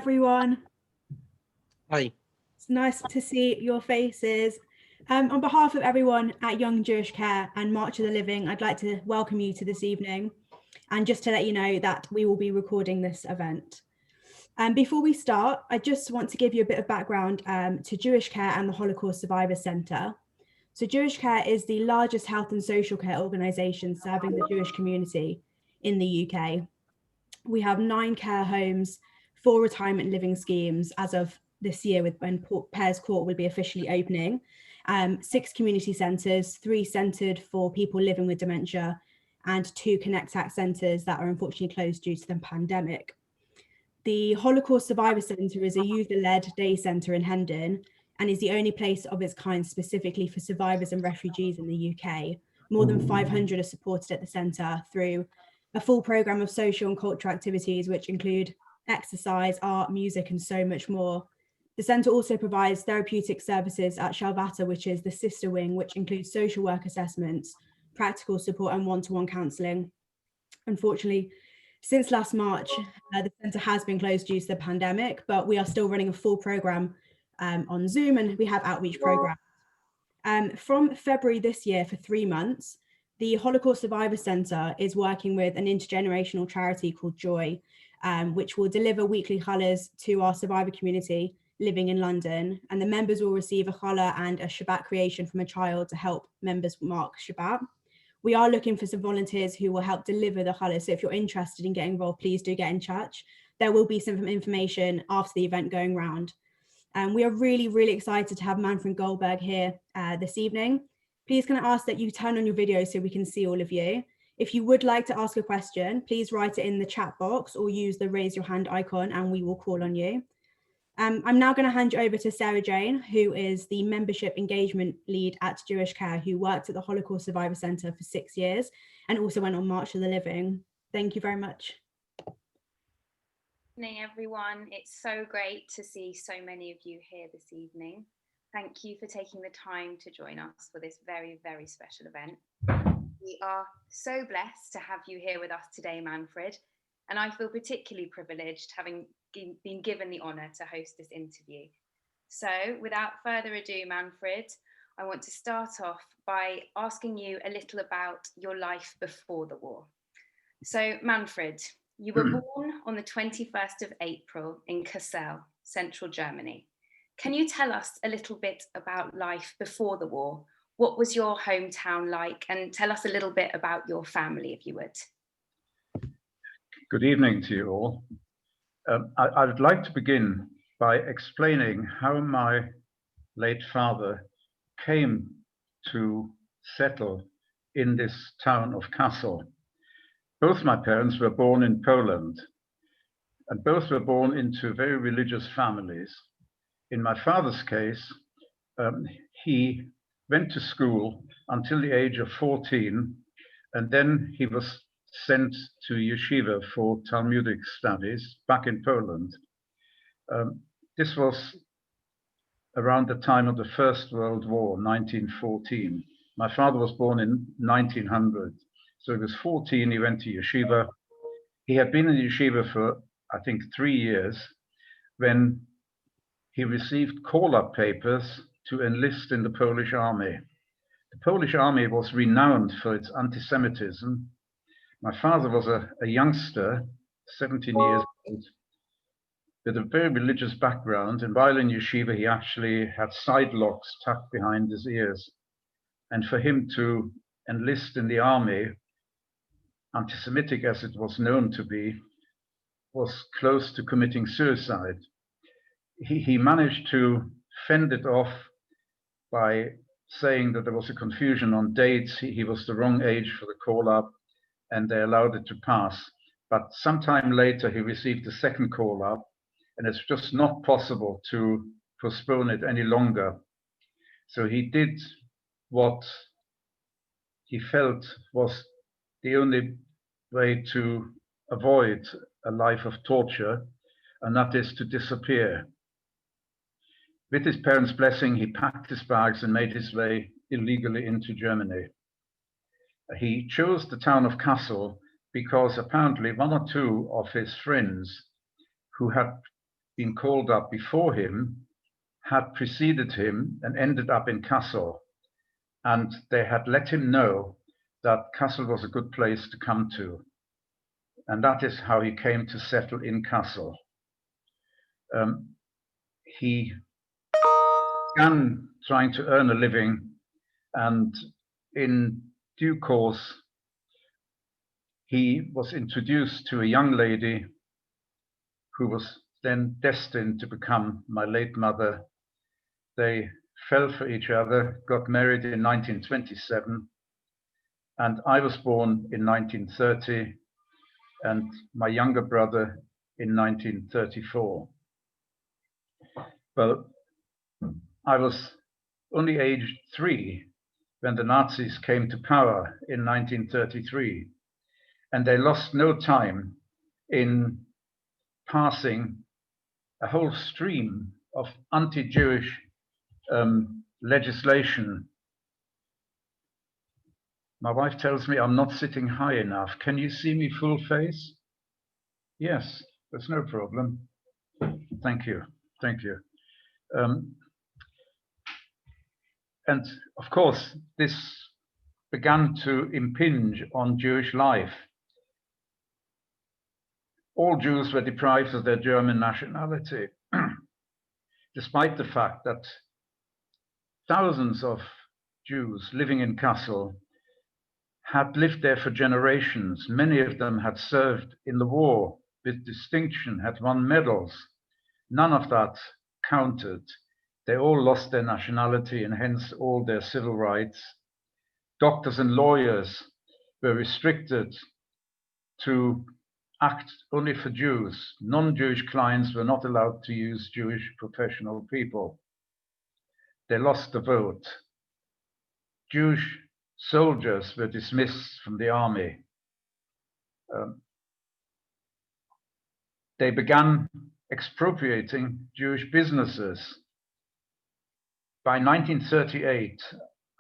everyone. Hi. It's nice to see your faces. On behalf of everyone at Young Jewish Care and March of the Living, I'd like to welcome you to this evening, and just to let you know that we will be recording this event. Before we start, I just want to give you a bit of background to Jewish Care and the Holocaust Survivor Centre. So Jewish Care is the largest health and social care organisation serving the Jewish community in the UK. We have 9 care homes, 4 retirement living schemes as of this year, when Pears Court will be officially opening, 6 community centres, 3 centred for people living with dementia, and 2 Connect Act centres that are unfortunately closed due to the pandemic. The Holocaust Survivor Centre is a user-led day centre in Hendon and is the only place of its kind specifically for survivors and refugees in the UK. More than 500 are supported at the centre through a full programme of social and cultural activities, which include exercise, art, music, and so much more. The centre also provides therapeutic services at Shalvata, which is the sister wing, which includes social work assessments, practical support, and one-to-one counselling. Unfortunately, since last March, the centre has been closed due to the pandemic, but we are still running a full programme on Zoom, and we have outreach programmes. From February this year, for 3 months, the Holocaust Survivor Centre is working with an intergenerational charity called Joy, which will deliver weekly challahs to our survivor community living in London, and the members will receive a challah and a Shabbat creation from a child to help members mark Shabbat. We are looking for some volunteers who will help deliver the challah, so if you're interested in getting involved, please do get in touch. There will be some information after the event going round. We are really excited to have Manfred Goldberg here this evening. Please can I ask that you turn on your video so we can see all of you. If you would like to ask a question, please write it in the chat box or use the raise your hand icon and we will call on you. I'm now going to hand you over to Sarah Jane, who is the membership engagement lead at Jewish Care, who worked at the Holocaust Survivor Centre for 6 years and also went on March of the Living. Thank you very much. Good evening, everyone. It's so great to see so many of you here this evening. Thank you for taking the time to join us for this very special event. We are so blessed to have you here with us today, Manfred, and I feel particularly privileged having been given the honour to host this interview. So without further ado, Manfred, I want to start off by asking you a little about your life before the war. So Manfred, you were born on the 21st of April in Kassel, central Germany. Can you tell us a little bit about life before the war? What was your hometown like? And tell us a little bit about your family, if you would. Good evening to you all. I would like to begin by explaining how my late father came to settle in this town of Kassel. Both my parents were born in Poland, and both were born into very religious families. In my father's case, he went to school until the age of 14, and then he was sent to yeshiva for Talmudic studies back in Poland. This was around the time of the First World War, 1914. My father was born in 1900. So he was 14, he went to yeshiva. He had been in yeshiva for, I think, 3 years when he received call-up papers to enlist in the Polish army. The Polish army was renowned for its anti-Semitism. My father was a youngster, 17 years old, with a very religious background, and while in yeshiva, he actually had side locks tucked behind his ears. And for him to enlist in the army, anti-Semitic as it was known to be, was close to committing suicide. He managed to fend it off by saying that there was a confusion on dates. He was the wrong age for the call-up, and they allowed it to pass. But sometime later, he received a second call-up, and it's just not possible to postpone it any longer. So he did what he felt was the only way to avoid a life of torture, and that is to disappear. With his parents' blessing, he packed his bags and made his way illegally into Germany. He chose the town of Kassel because apparently 1 or 2 of his friends who had been called up before him had preceded him and ended up in Kassel. And they had let him know that Kassel was a good place to come to. And that is how he came to settle in Kassel. He began trying to earn a living, and in due course, he was introduced to a young lady who was then destined to become my late mother. They fell for each other, got married in 1927, and I was born in 1930, and my younger brother in 1934. Well, I was only aged 3 when the Nazis came to power in 1933, and they lost no time in passing a whole stream of anti-Jewish legislation. My wife tells me I'm not sitting high enough. Can you see me full face? Yes, that's no problem. Thank you, thank you. And of course, this began to impinge on Jewish life. All Jews were deprived of their German nationality, despite the fact that thousands of Jews living in Kassel had lived there for generations. Many of them had served in the war with distinction, had won medals. None of that counted. They all lost their nationality and hence all their civil rights. Doctors and lawyers were restricted to act only for Jews. Non-Jewish clients were not allowed to use Jewish professional people. They lost the vote. Jewish soldiers were dismissed from the army. They began expropriating Jewish businesses. By 1938,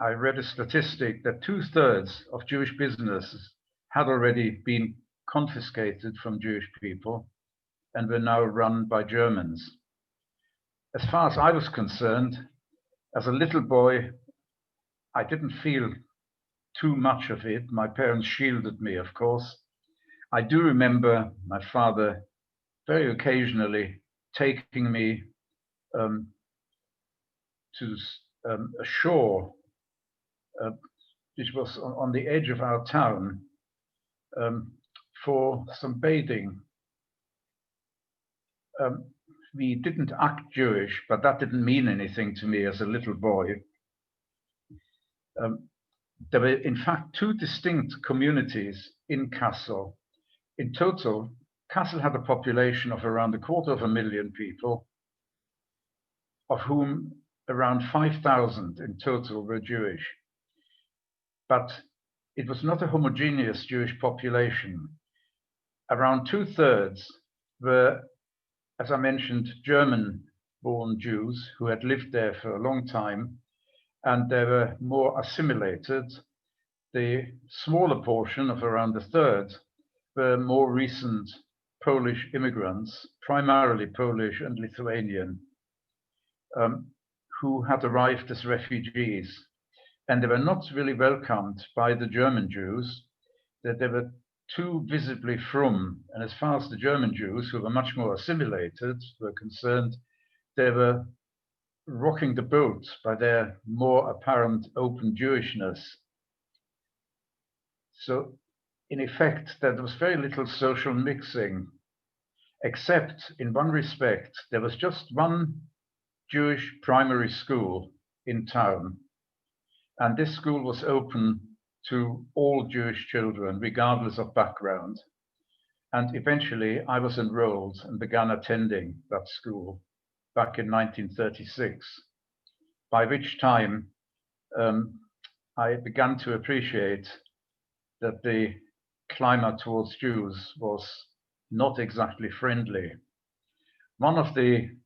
I read a statistic that 2/3 of Jewish businesses had already been confiscated from Jewish people and were now run by Germans. As far as I was concerned, as a little boy, I didn't feel too much of it. My parents shielded me, of course. I do remember my father very occasionally taking me to a shore which was on the edge of our town for some bathing. We didn't act Jewish, but that didn't mean anything to me as a little boy. There were, in fact, 2 distinct communities in Kassel. In total, Kassel had a population of around 250,000 people, of whom around 5,000 in total were Jewish. But it was not a homogeneous Jewish population. Around 2/3 were, as I mentioned, German-born Jews who had lived there for a long time, and they were more assimilated. The smaller portion of around 1/3 were more recent Polish immigrants, primarily Polish and Lithuanian, who had arrived as refugees. And they were not really welcomed by the German Jews, that they were too visibly frum. And as far as the German Jews, who were much more assimilated, were concerned, they were rocking the boat by their more apparent open Jewishness. So in effect, there was very little social mixing, except in one respect, there was just one Jewish primary school in town. And this school was open to all Jewish children, regardless of background. And eventually I was enrolled and began attending that school back in 1936, by which time I began to appreciate that the climate towards Jews was not exactly friendly. One of the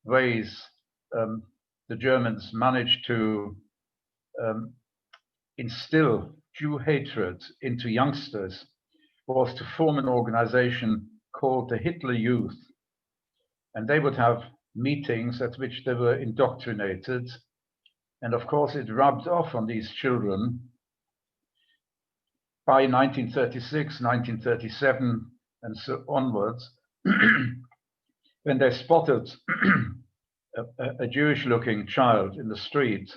ways the Germans managed to instill Jew hatred into youngsters was to form an organization called the Hitler Youth. and they would have meetings at which they were indoctrinated. And of course, it rubbed off on these children. By 1936, 1937, and so onwards, when they spotted a Jewish-looking child in the street,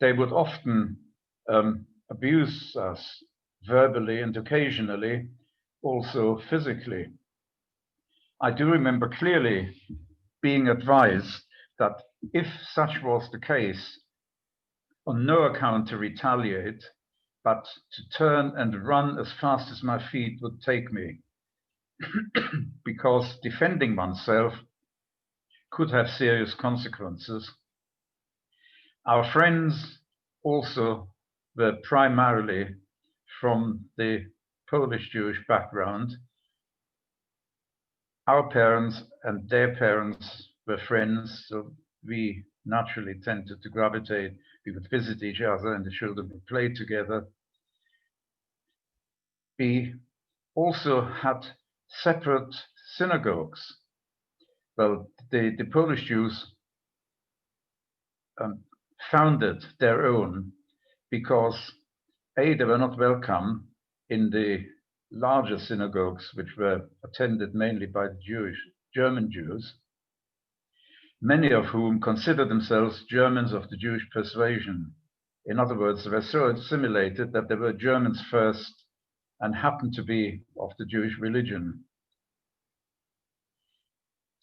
they would often abuse us verbally and occasionally also physically. I do remember clearly being advised that if such was the case, on no account to retaliate, but to turn and run as fast as my feet would take me, because defending oneself could have serious consequences. Our friends also were primarily from the Polish Jewish background. Our parents and their parents were friends, so we naturally tended to gravitate. We would visit each other and the children would play together. We also had separate synagogues. Well, the Polish Jews founded their own because A, they were not welcome in the larger synagogues, which were attended mainly by the German Jews, many of whom considered themselves Germans of the Jewish persuasion. In other words, they were so assimilated that they were Germans first and happened to be of the Jewish religion.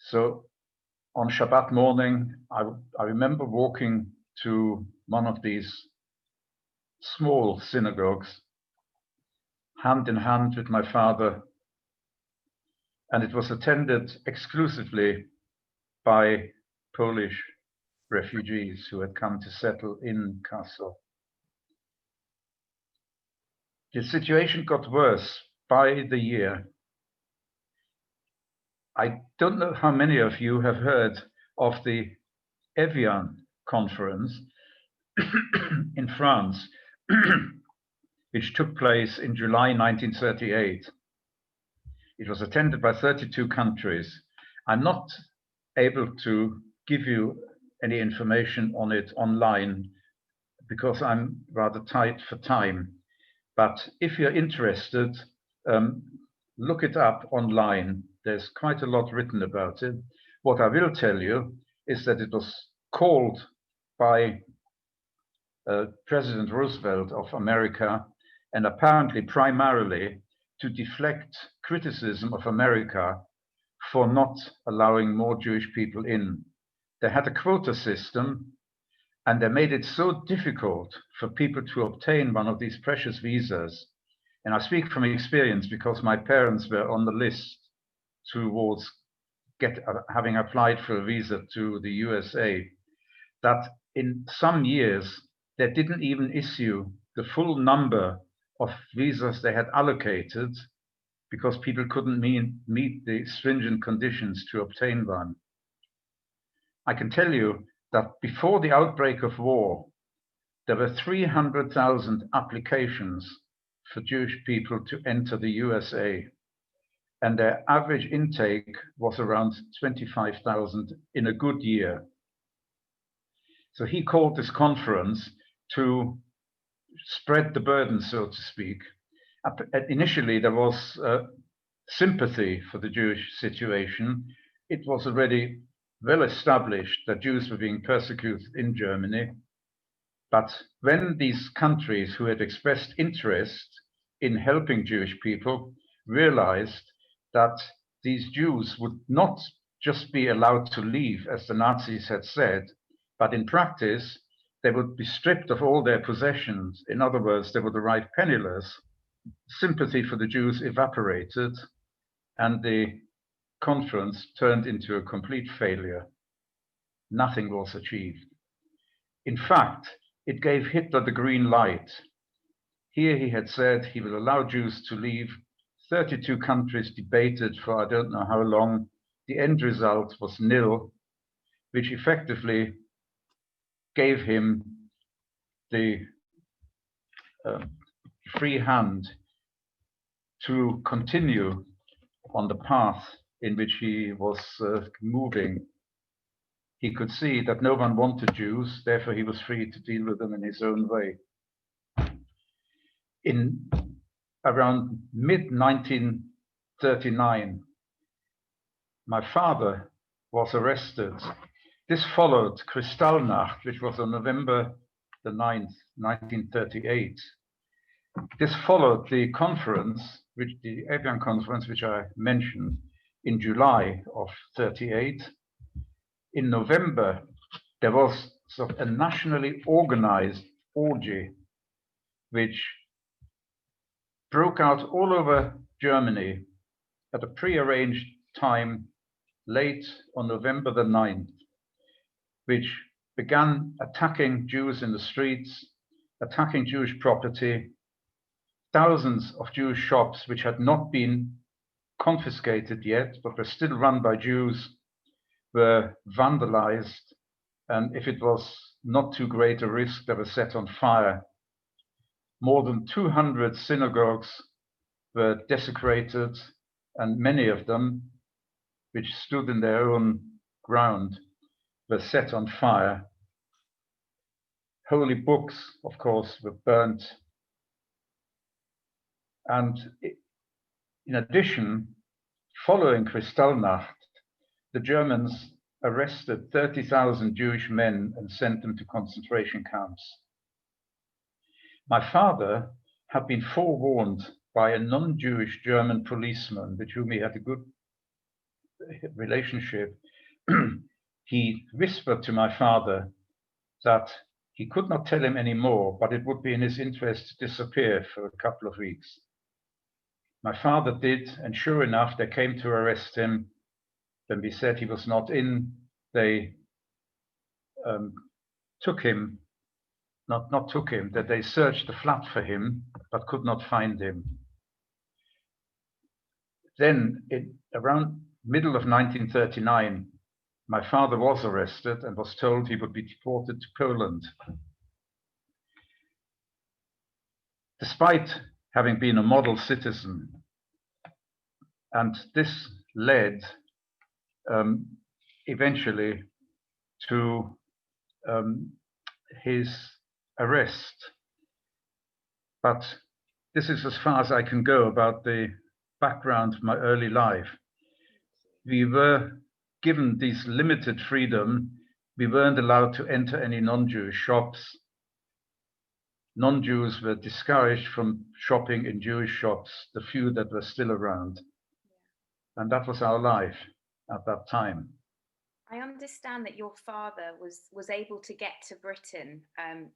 So on Shabbat morning, I remember walking to one of these small synagogues, hand in hand with my father, and it was attended exclusively by Polish refugees who had come to settle in Kassel. The situation got worse by the year. I don't know how many of you have heard of the Evian conference in France, which took place in July 1938. It was attended by 32 countries. I'm not able to give you any information on it online because I'm rather tight for time. But if you're interested, look it up online. There's quite a lot written about it. What I will tell you is that it was called by President Roosevelt of America, and apparently primarily to deflect criticism of America for not allowing more Jewish people in. They had a quota system, and they made it so difficult for people to obtain one of these precious visas. And I speak from experience because my parents were on the list towards having applied for a visa to the USA, that in some years they didn't even issue the full number of visas they had allocated because people couldn't meet the stringent conditions to obtain one. I can tell you that before the outbreak of war, there were 300,000 applications for Jewish people to enter the USA, and their average intake was around 25,000 in a good year. So he called this conference to spread the burden, so to speak. Initially, there was sympathy for the Jewish situation. It was already well established that Jews were being persecuted in Germany. But when these countries who had expressed interest in helping Jewish people realized that these Jews would not just be allowed to leave, as the Nazis had said, but in practice, they would be stripped of all their possessions. In other words, they would arrive penniless. Sympathy for the Jews evaporated, and the conference turned into a complete failure. Nothing was achieved. In fact, it gave Hitler the green light. Here he had said he will allow Jews to leave. 32 countries debated for I don't know how long. The end result was nil, which effectively gave him the free hand to continue on the path in which he was moving, he could see that no one wanted Jews, therefore he was free to deal with them in his own way. In around mid-1939, my father was arrested. This followed Kristallnacht, which was on November the 9th, 1938. This followed the conference, the Evian conference, which I mentioned, in July of 38. In November, there was sort of a nationally organized orgy, which broke out all over Germany at a prearranged time late on November the 9th, which began attacking Jews in the streets, attacking Jewish property. Thousands of Jewish shops, which had not been confiscated yet, but were still run by Jews, were vandalized, and if it was not too great a risk, they were set on fire. More than 200 synagogues were desecrated, and many of them, which stood in their own ground, were set on fire. Holy books, of course, were burnt. And in addition, following Kristallnacht, the Germans arrested 30,000 Jewish men and sent them to concentration camps. My father had been forewarned by a non-Jewish German policeman with whom he had a good relationship. He whispered to my father that he could not tell him anymore, but it would be in his interest to disappear for a couple of weeks. My father did, and sure enough, they came to arrest him. Then we said he was not in. They took him, not took him, that they searched the flat for him, but could not find him. Then, around middle of 1939, my father was arrested and was told he would be deported to Poland. Despite having been a model citizen, and this led eventually to his arrest. But this is as far as I can go about the background of my early life. We were given this limited freedom. We weren't allowed to enter any non-Jewish shops. Non-Jews were discouraged from shopping in Jewish shops, the few that were still around. And that was our life at that time. I understand that your father was able to get to Britain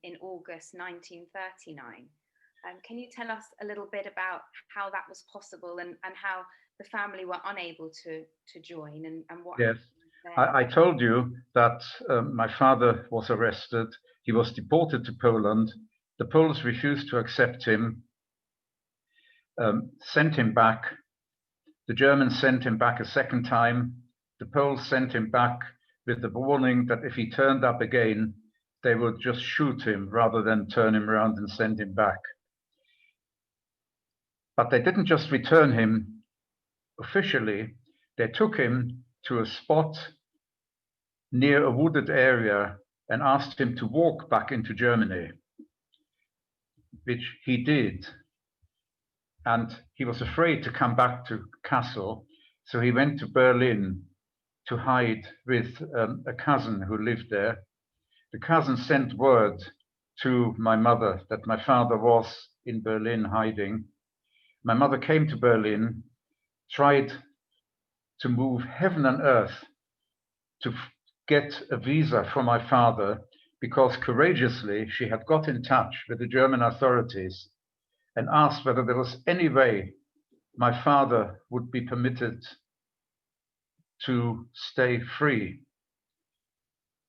in August 1939. Can you tell us a little bit about how that was possible and how the family were unable to join and what? Yes, I told you that my father was arrested. He was deported to Poland. The Poles refused to accept him, sent him back. The Germans sent him back a second time. The Poles sent him back with the warning that if he turned up again, they would just shoot him rather than turn him around and send him back. But they didn't just return him officially, they took him to a spot near a wooded area and asked him to walk back into Germany, which he did. And he was afraid to come back to Kassel, so he went to Berlin to hide with a cousin who lived there. The cousin sent word to my mother that my father was in Berlin hiding. My mother came to Berlin, tried to move heaven and earth to get a visa for my father, because courageously she had got in touch with the German authorities and asked whether there was any way my father would be permitted to stay free.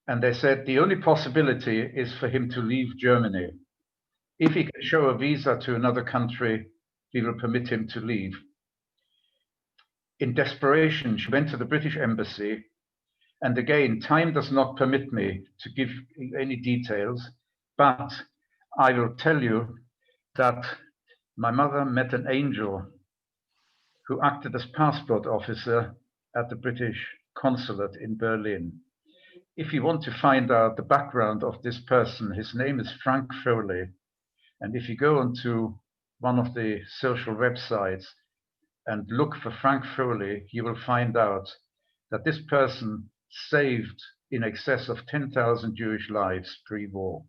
And they said the only possibility is for him to leave Germany. If he can show a visa to another country, we will permit him to leave. In desperation, she went to the British embassy. And again, time does not permit me to give any details, but I will tell you that my mother met an angel who acted as passport officer at the British consulate in Berlin. If you want to find out the background of this person, his name is Frank Foley. And if you go onto one of the social websites and look for Frank Foley, you will find out that this person saved in excess of 10,000 Jewish lives pre-war,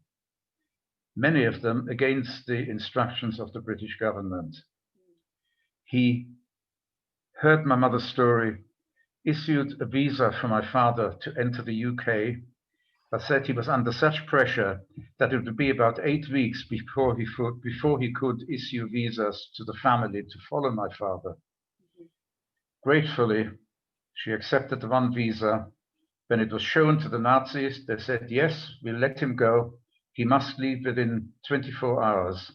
many of them against the instructions of the British government. He heard my mother's story, issued a visa for my father to enter the UK, but said he was under such pressure that it would be about 8 weeks before he could issue visas to the family to follow my father. Gratefully, she accepted the one visa. When it was shown to the Nazis, they said, yes, we'll let him go. He must leave within 24 hours.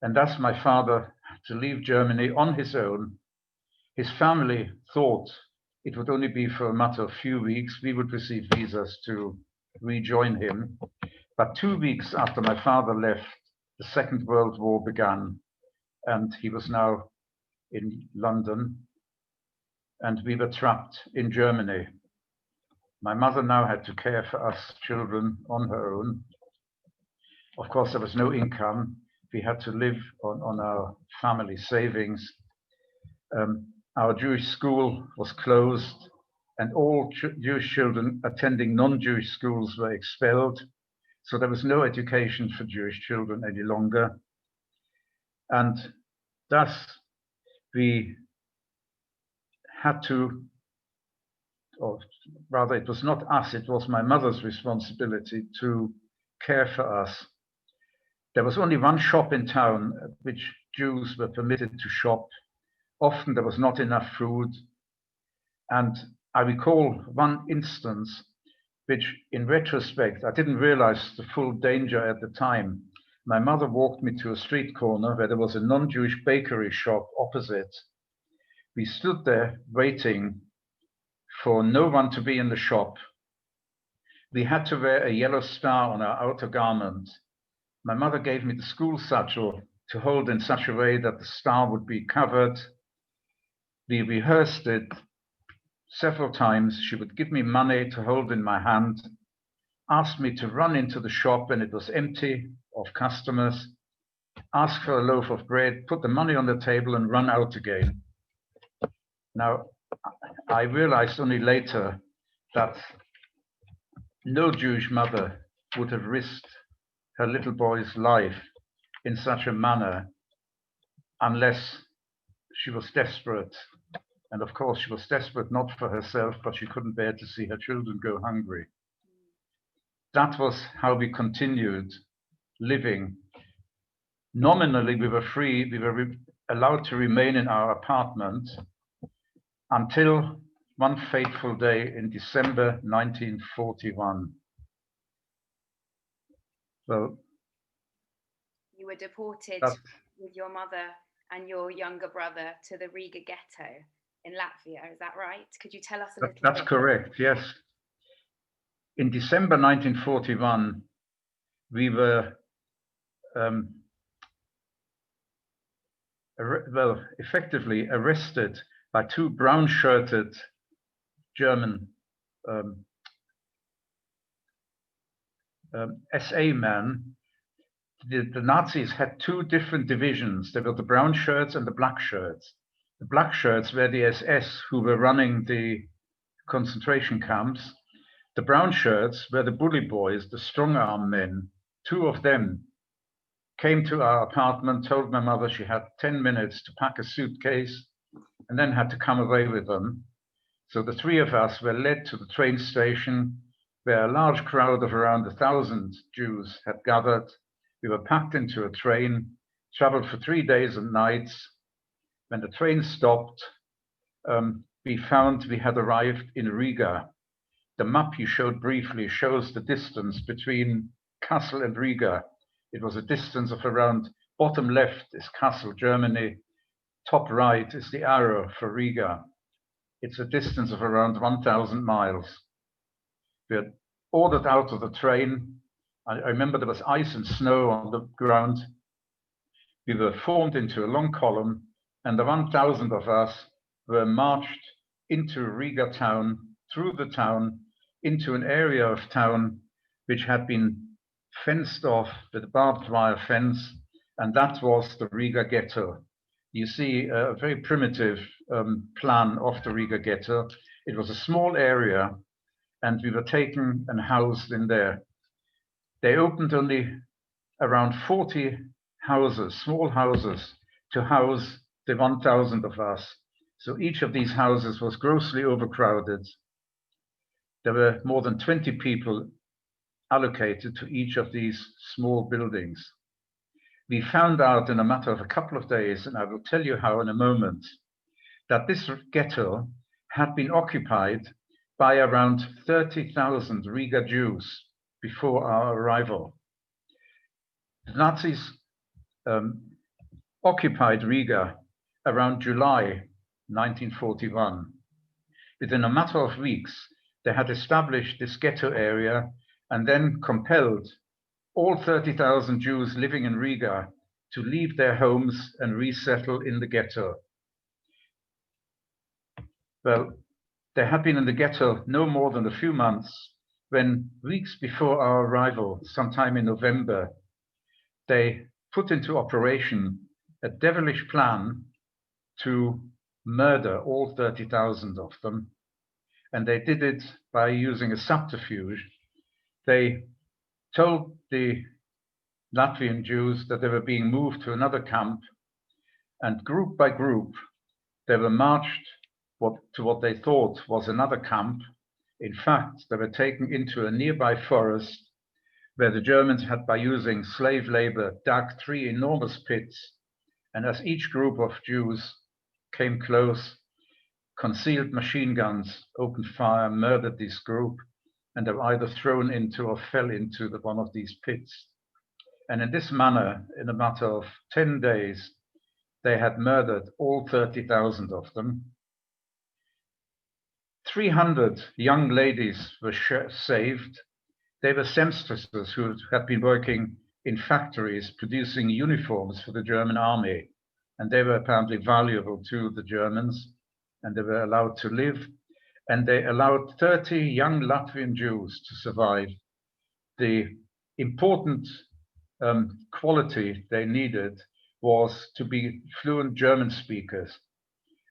And thus my father had to leave Germany on his own. His family thought it would only be for a matter of few weeks. We would receive visas to rejoin him. But 2 weeks after my father left, the Second World War began, and he was now in London, and we were trapped in Germany. My mother now had to care for us children on her own. Of course, there was no income. We had to live on our family savings. Our Jewish school was closed, and all Jewish children attending non-Jewish schools were expelled. So there was no education for Jewish children any longer. And thus we had to, or rather it was not us, it was my mother's responsibility to care for us. There was only one shop in town at which Jews were permitted to shop. Often there was not enough food. And I recall one instance which in retrospect, I didn't realize the full danger at the time. My mother walked me to a street corner where there was a non-Jewish bakery shop opposite. We stood there waiting for no one to be in the shop. We had to wear a yellow star on our outer garment. My mother gave me the school satchel to hold in such a way that the star would be covered. We rehearsed it several times. She would give me money to hold in my hand, ask me to run into the shop when it was empty of customers, ask for a loaf of bread, put the money on the table and run out again. Now, I realized only later that no Jewish mother would have risked her little boy's life in such a manner unless she was desperate. And of course, she was desperate not for herself, but she couldn't bear to see her children go hungry. That was how we continued living. Nominally, we were free. We were allowed to remain in our apartment until one fateful day in December 1941. So you were deported with your mother and your younger brother to the Riga ghetto in Latvia. Is that right? Could you tell us a little bit? That's correct, yes. In December 1941, we were effectively arrested by two brown-shirted German SA men. The Nazis had two different divisions. There were the brown shirts and the black shirts. The black shirts were the SS who were running the concentration camps. The brown shirts were the bully boys, the strong arm men. Two of them came to our apartment, told my mother she had 10 minutes to pack a suitcase and then had to come away with them. So the three of us were led to the train station where a large crowd of around 1,000 Jews had gathered. We were packed into a train, traveled for 3 days and nights. When the train stopped, we found we had arrived in Riga. The map you showed briefly shows the distance between Kassel and Riga. It was a distance of around, bottom left is Kassel, Germany. Top right is the arrow for Riga. It's a distance of around 1,000 miles. We had ordered out of the train. I remember there was ice and snow on the ground. We were formed into a long column, and the 1,000 of us were marched into Riga town, through the town, into an area of town which had been fenced off with a barbed wire fence, and that was the Riga ghetto. You see a very primitive plan of the Riga ghetto. It was a small area, and we were taken and housed in there. They opened only around 40 houses, small houses, to house the 1,000 of us. So each of these houses was grossly overcrowded. There were more than 20 people allocated to each of these small buildings. We found out in a matter of a couple of days, and I will tell you how in a moment, that this ghetto had been occupied by around 30,000 Riga Jews before our arrival. The Nazis occupied Riga around July 1941. Within a matter of weeks, they had established this ghetto area and then compelled all 30,000 Jews living in Riga to leave their homes and resettle in the ghetto. Well, they had been in the ghetto no more than a few months when, weeks before our arrival, sometime in November, they put into operation a devilish plan to murder all 30,000 of them. And they did it by using a subterfuge. They told the Latvian Jews that they were being moved to another camp, and group by group, they were marched to what they thought was another camp. In fact, they were taken into a nearby forest where the Germans had, by using slave labor, dug 3 enormous pits. And as each group of Jews came close, concealed machine guns opened fire, murdered this group, and they were either thrown into or fell into one of these pits. And in this manner, in a matter of 10 days, they had murdered all 30,000 of them. 300 young ladies were saved. They were seamstresses who had been working in factories producing uniforms for the German army. And they were apparently valuable to the Germans, and they were allowed to live. And they allowed 30 young Latvian Jews to survive. The important quality they needed was to be fluent German speakers.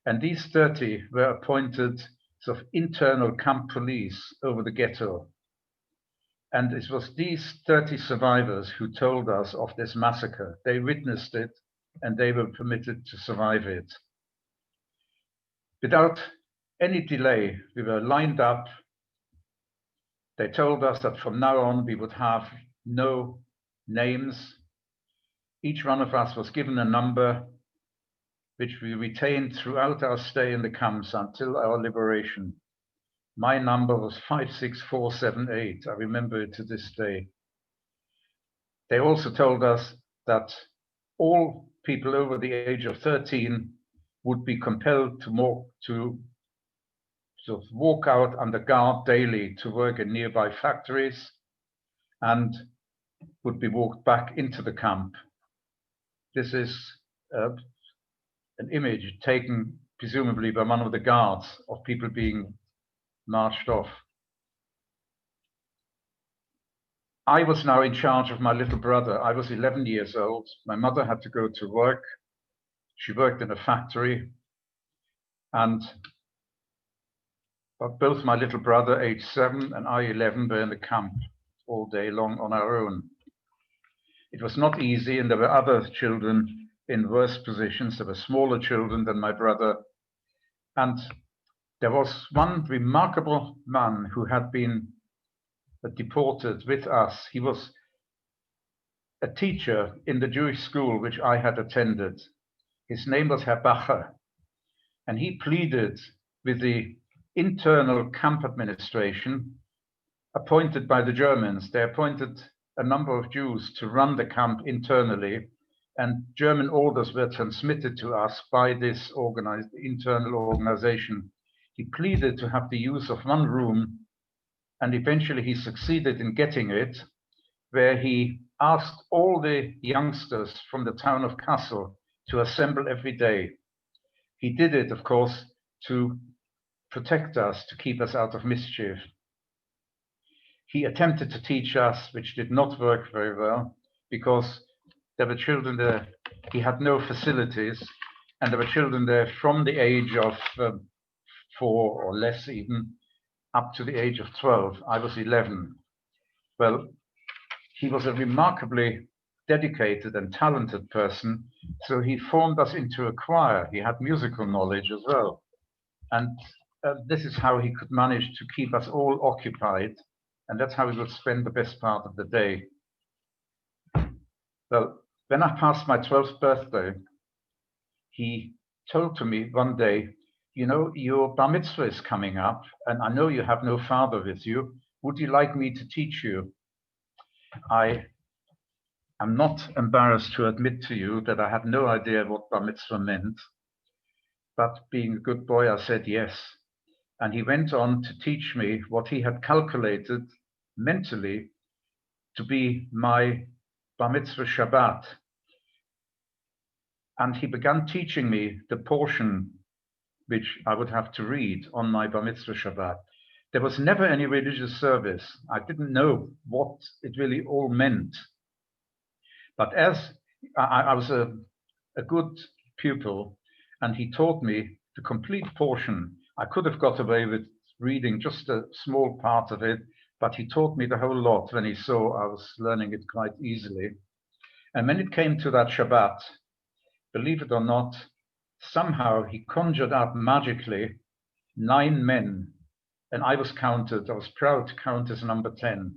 And these 30 were appointed sort of internal camp police over the ghetto. And it was these 30 survivors who told us of this massacre. They witnessed it, and they were permitted to survive it. Without any delay, we were lined up. They told us that from now on we would have no names. Each one of us was given a number, which we retained throughout our stay in the camps until our liberation. My number was 56478. I remember it to this day. They also told us that all people over the age of 13 would be compelled to sort of walk out under guard daily to work in nearby factories, and would be walked back into the camp. This is an image taken presumably by one of the guards of people being marched off. I was now in charge of my little brother. I was 11 years old. My mother had to go to work. She worked in a factory, and both my little brother, age 7, and I, 11, were in the camp all day long on our own. It was not easy, and there were other children in worse positions. There were smaller children than my brother. And there was one remarkable man who had been deported with us. He was a teacher in the Jewish school which I had attended. His name was Herr Bacher, and he pleaded with the internal camp administration appointed by the Germans. They appointed a number of Jews to run the camp internally, and German orders were transmitted to us by this internal organization. He pleaded to have the use of one room, and eventually he succeeded in getting it, where he asked all the youngsters from the town of Kassel to assemble every day. He did it, of course, to protect us, to keep us out of mischief. He attempted to teach us, which did not work very well, because there were children there, he had no facilities, and there were children there from the age of 4 or less even, up to the age of 12. I was 11. Well, he was a remarkably dedicated and talented person, so he formed us into a choir. He had musical knowledge as well. And this is how he could manage to keep us all occupied, and that's how he would spend the best part of the day. Well, when I passed my 12th birthday, he told to me one day, you know, your bar mitzvah is coming up, and I know you have no father with you. Would you like me to teach you? I am not embarrassed to admit to you that I had no idea what bar mitzvah meant, but being a good boy, I said yes. And he went on to teach me what he had calculated mentally to be my bar mitzvah Shabbat. And he began teaching me the portion which I would have to read on my bar mitzvah Shabbat. There was never any religious service. I didn't know what it really all meant. But as I was a good pupil, and he taught me the complete portion. I could have got away with reading just a small part of it, but he taught me the whole lot when he saw I was learning it quite easily. And when it came to that Shabbat, believe it or not, somehow he conjured up magically 9 men, and I was counted. I was proud to count as number 10.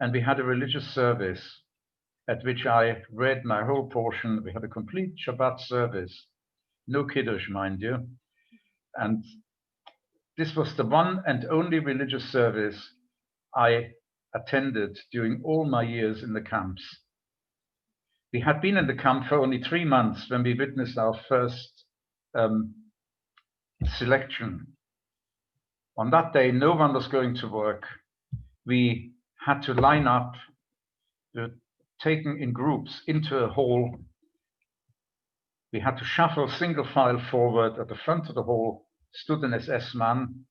And we had a religious service at which I read my whole portion. We had a complete Shabbat service, no Kiddush, mind you. And this was the one and only religious service I attended during all my years in the camps. We had been in the camp for only 3 months when we witnessed our first selection. On that day, no one was going to work. We had to line up, taken in groups into a hall. We had to shuffle single file forward. At the front of the hall stood an SS man.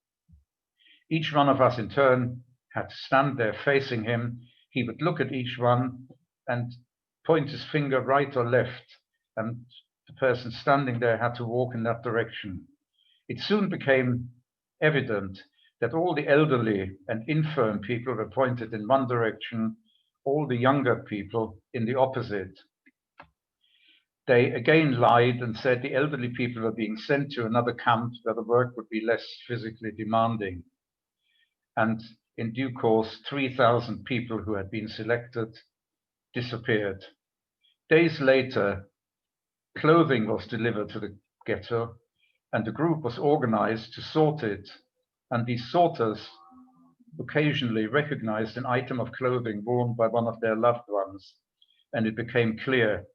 Each one of us in turn had to stand there facing him. He would look at each one and point his finger right or left, and the person standing there had to walk in that direction. It soon became evident that all the elderly and infirm people were pointed in one direction, all the younger people in the opposite. They again lied and said the elderly people were being sent to another camp where the work would be less physically demanding. And in due course, 3,000 people who had been selected disappeared. Days later, clothing was delivered to the ghetto, and the group was organized to sort it. And these sorters occasionally recognized an item of clothing worn by one of their loved ones, and it became clear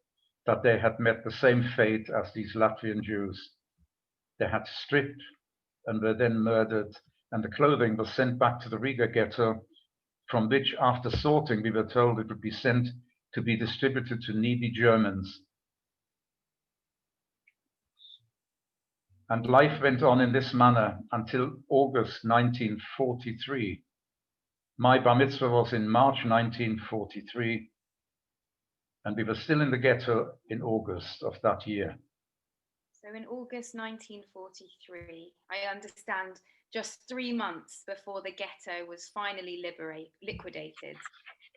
that they had met the same fate as these Latvian Jews. They had stripped and were then murdered, and the clothing was sent back to the Riga ghetto, from which, after sorting, we were told it would be sent to be distributed to needy Germans. And life went on in this manner until August 1943. My bar mitzvah was in March 1943, and we were still in the ghetto in August of that year. So in August 1943, I understand just 3 months before the ghetto was finally liquidated,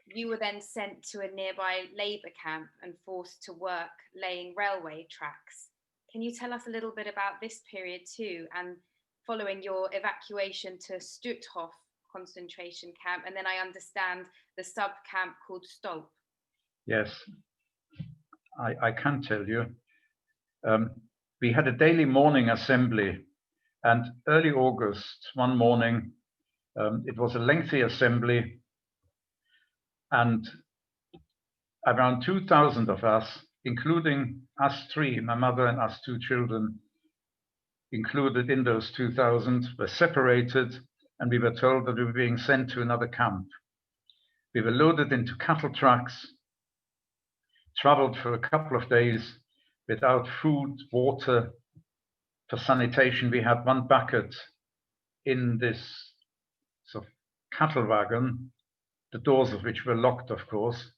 you were then sent to a nearby labour camp and forced to work laying railway tracks. Can you tell us a little bit about this period too, and following your evacuation to Stutthof concentration camp, and then I understand the sub-camp called Stolp? Yes, I can tell you. We had a daily morning assembly, and early August, one morning, it was a lengthy assembly, and around 2,000 of us, including us 3, my mother and us 2 children, included in those 2,000, were separated, and we were told that we were being sent to another camp. We were loaded into cattle trucks, traveled for a couple of days without food, water. For sanitation, we had 1 bucket in this sort of cattle wagon, the doors of which were locked, of course.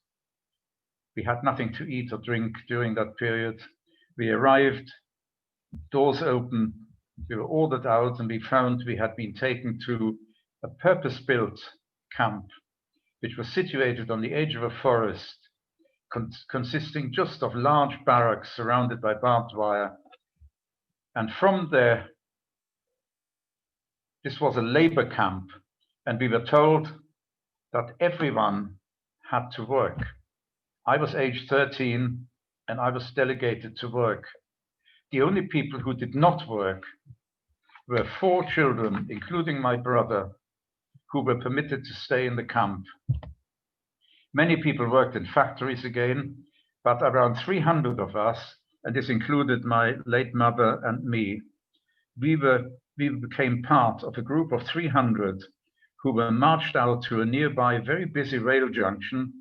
We had nothing to eat or drink during that period. We arrived, doors open, we were ordered out, and we found we had been taken to a purpose-built camp, which was situated on the edge of a forest, consisting just of large barracks surrounded by barbed wire. And from there, this was a labor camp, and we were told that everyone had to work. I was age 13, and I was delegated to work. The only people who did not work were 4 children, including my brother, who were permitted to stay in the camp. Many people worked in factories again, but around 300 of us, and this included my late mother and me, we became part of a group of 300 who were marched out to a nearby very busy rail junction,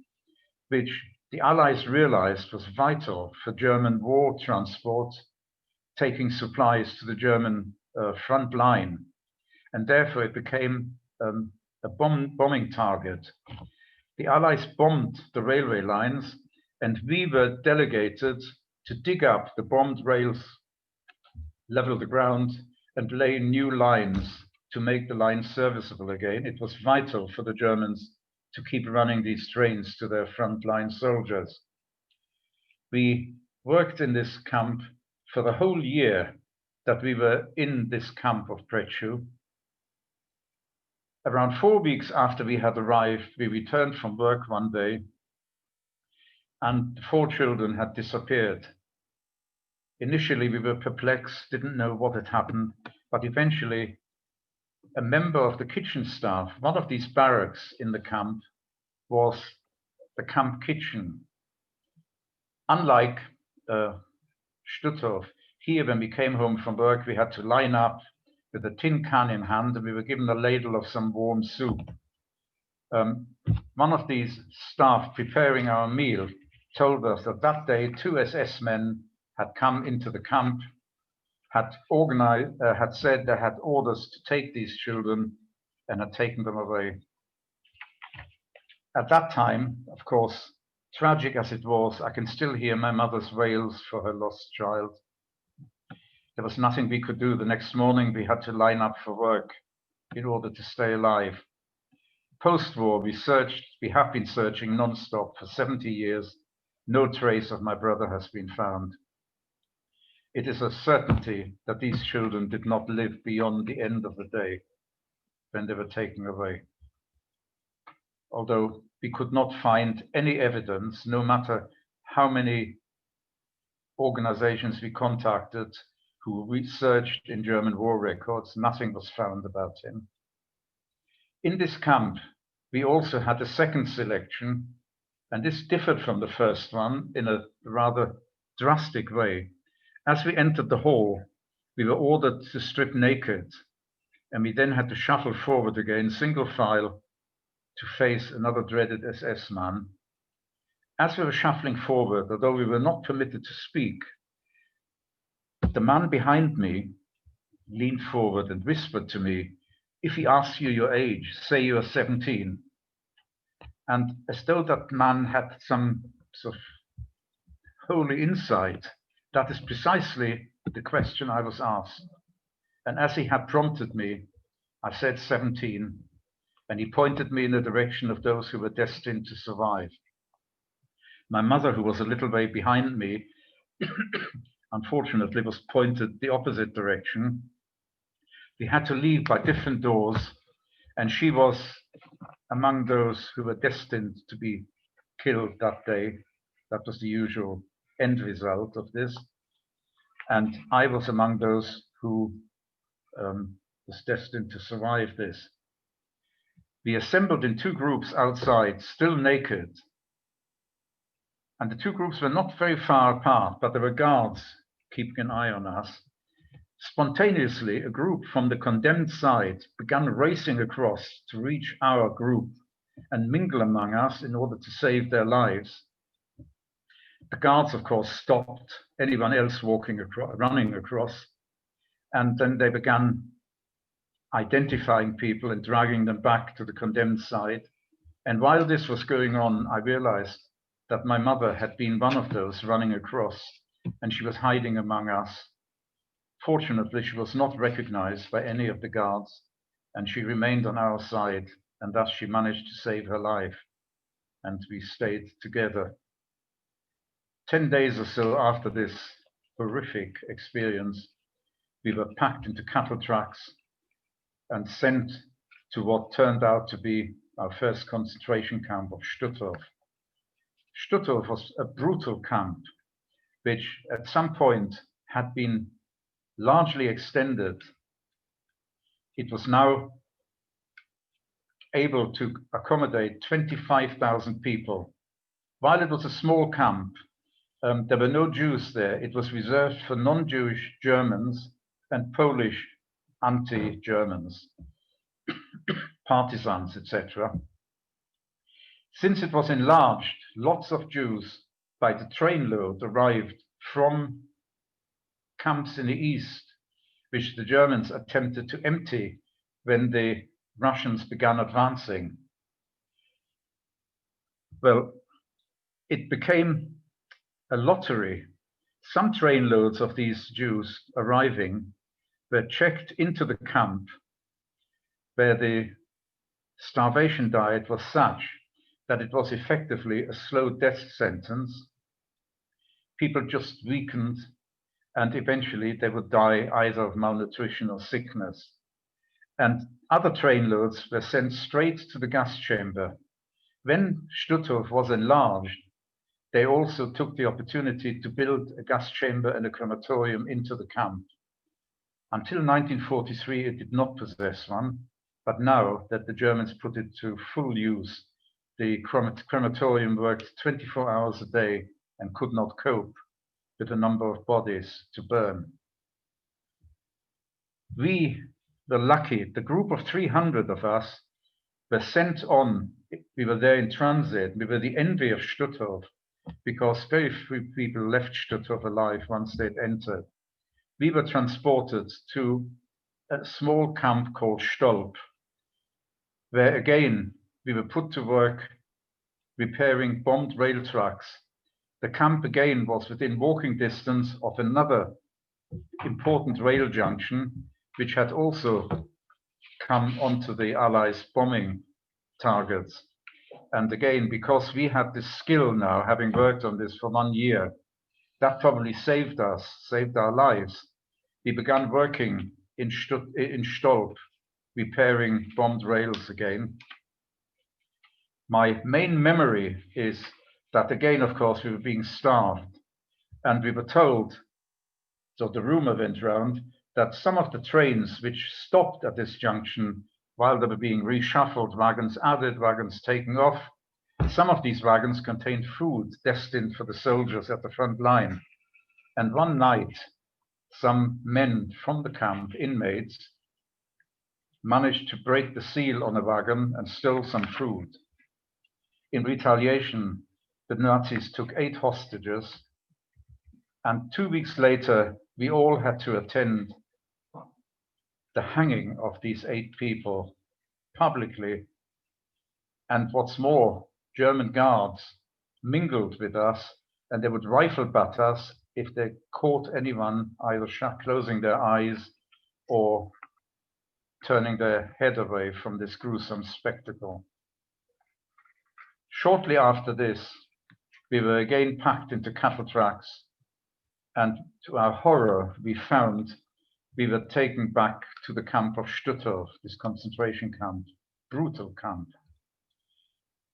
which the Allies realized was vital for German war transport, taking supplies to the German front line. And therefore it became a bombing target. The Allies bombed the railway lines, and we were delegated to dig up the bombed rails, level the ground, and lay new lines to make the line serviceable again. It was vital for the Germans to keep running these trains to their frontline soldiers. We worked in this camp for the whole year that we were in this camp of Prechu. Around 4 weeks after we had arrived, we returned from work one day, and 4 children had disappeared. Initially, we were perplexed, didn't know what had happened, but eventually, a member of the kitchen staff, one of these barracks in the camp, was the camp kitchen. Unlike Stutthof, here when we came home from work, we had to line up with a tin can in hand, and we were given a ladle of some warm soup. One of these staff preparing our meal told us that that day 2 SS men had come into the camp, had said they had orders to take these children, and had taken them away. At that time, of course, tragic as it was, I can still hear my mother's wails for her lost child. There was nothing we could do. The next morning, we had to line up for work in order to stay alive. Post-war, we have been searching non-stop for 70 years. No trace of my brother has been found. It is a certainty that these children did not live beyond the end of the day when they were taken away. Although we could not find any evidence, no matter how many organizations we contacted who researched in German war records, nothing was found about him. In this camp, we also had a second selection, and this differed from the first one in a rather drastic way. As we entered the hall, we were ordered to strip naked, and we then had to shuffle forward again, single file, to face another dreaded SS man. As we were shuffling forward, although we were not permitted to speak, the man behind me leaned forward and whispered to me, "If he asks you your age, say you are 17. And as though that man had some sort of holy insight, that is precisely the question I was asked. And as he had prompted me, I said 17, and he pointed me in the direction of those who were destined to survive. My mother, who was a little way behind me, unfortunately was pointed the opposite direction. We had to leave by different doors, and she was among those who were destined to be killed that day. That was the usual end result of this. And I was among those who was destined to survive this. We assembled in 2 groups outside, still naked. And the 2 groups were not very far apart, but there were guards keeping an eye on us. Spontaneously, a group from the condemned side began racing across to reach our group and mingle among us in order to save their lives. The guards, of course, stopped anyone else running across, and then they began identifying people and dragging them back to the condemned site. And while this was going on, I realized that my mother had been one of those running across, and she was hiding among us. Fortunately, she was not recognized by any of the guards, and she remained on our side, and thus she managed to save her life, and we stayed together. 10 days or so after this horrific experience, we were packed into cattle trucks and sent to what turned out to be our first concentration camp of Stutthof. Stutthof was a brutal camp, which at some point had been largely extended. It was now able to accommodate 25,000 people. While it was a small camp, there were no Jews there. It was reserved for non-Jewish Germans and Polish anti-Germans, partisans, etc. Since it was enlarged, lots of Jews by the trainload arrived from camps in the east, which the Germans attempted to empty when the Russians began advancing. Well, it became a lottery. Some trainloads of these Jews arriving were checked into the camp, where the starvation diet was such that it was effectively a slow death sentence. People just weakened, and eventually they would die either of malnutrition or sickness. And other trainloads were sent straight to the gas chamber. When Stutthof was enlarged, they also took the opportunity to build a gas chamber and a crematorium into the camp. Until 1943, it did not possess one, but now that the Germans put it to full use, the crematorium worked 24 hours a day and could not cope with the number of bodies to burn. We were lucky. The group of 300 of us were sent on. We were there in transit. We were the envy of Stutthof because very few people left Stutthof alive once they'd entered. We were transported to a small camp called Stolp, where again, we were put to work repairing bombed rail tracks. The camp again was within walking distance of another important rail junction, which had also come onto the Allies' bombing targets. And again, because we had this skill now, having worked on this for 1 year, that probably saved us, saved our lives. We began working in Stolp, repairing bombed rails again. My main memory is that again, of course, we were being starved, and we were told, so the rumor went round, that some of the trains which stopped at this junction while they were being reshuffled, wagons added, wagons taken off, some of these wagons contained food destined for the soldiers at the front line. And one night, some men from the camp, inmates, managed to break the seal on a wagon and stole some food. In retaliation, the Nazis took 8 hostages, and 2 weeks later, we all had to attend the hanging of these 8 people publicly. And what's more, German guards mingled with us, and they would rifle butt us if they caught anyone either closing their eyes or turning their head away from this gruesome spectacle. Shortly after this, we were again packed into cattle trucks, and to our horror, we found we were taken back to the camp of Stutthof, this concentration camp, brutal camp.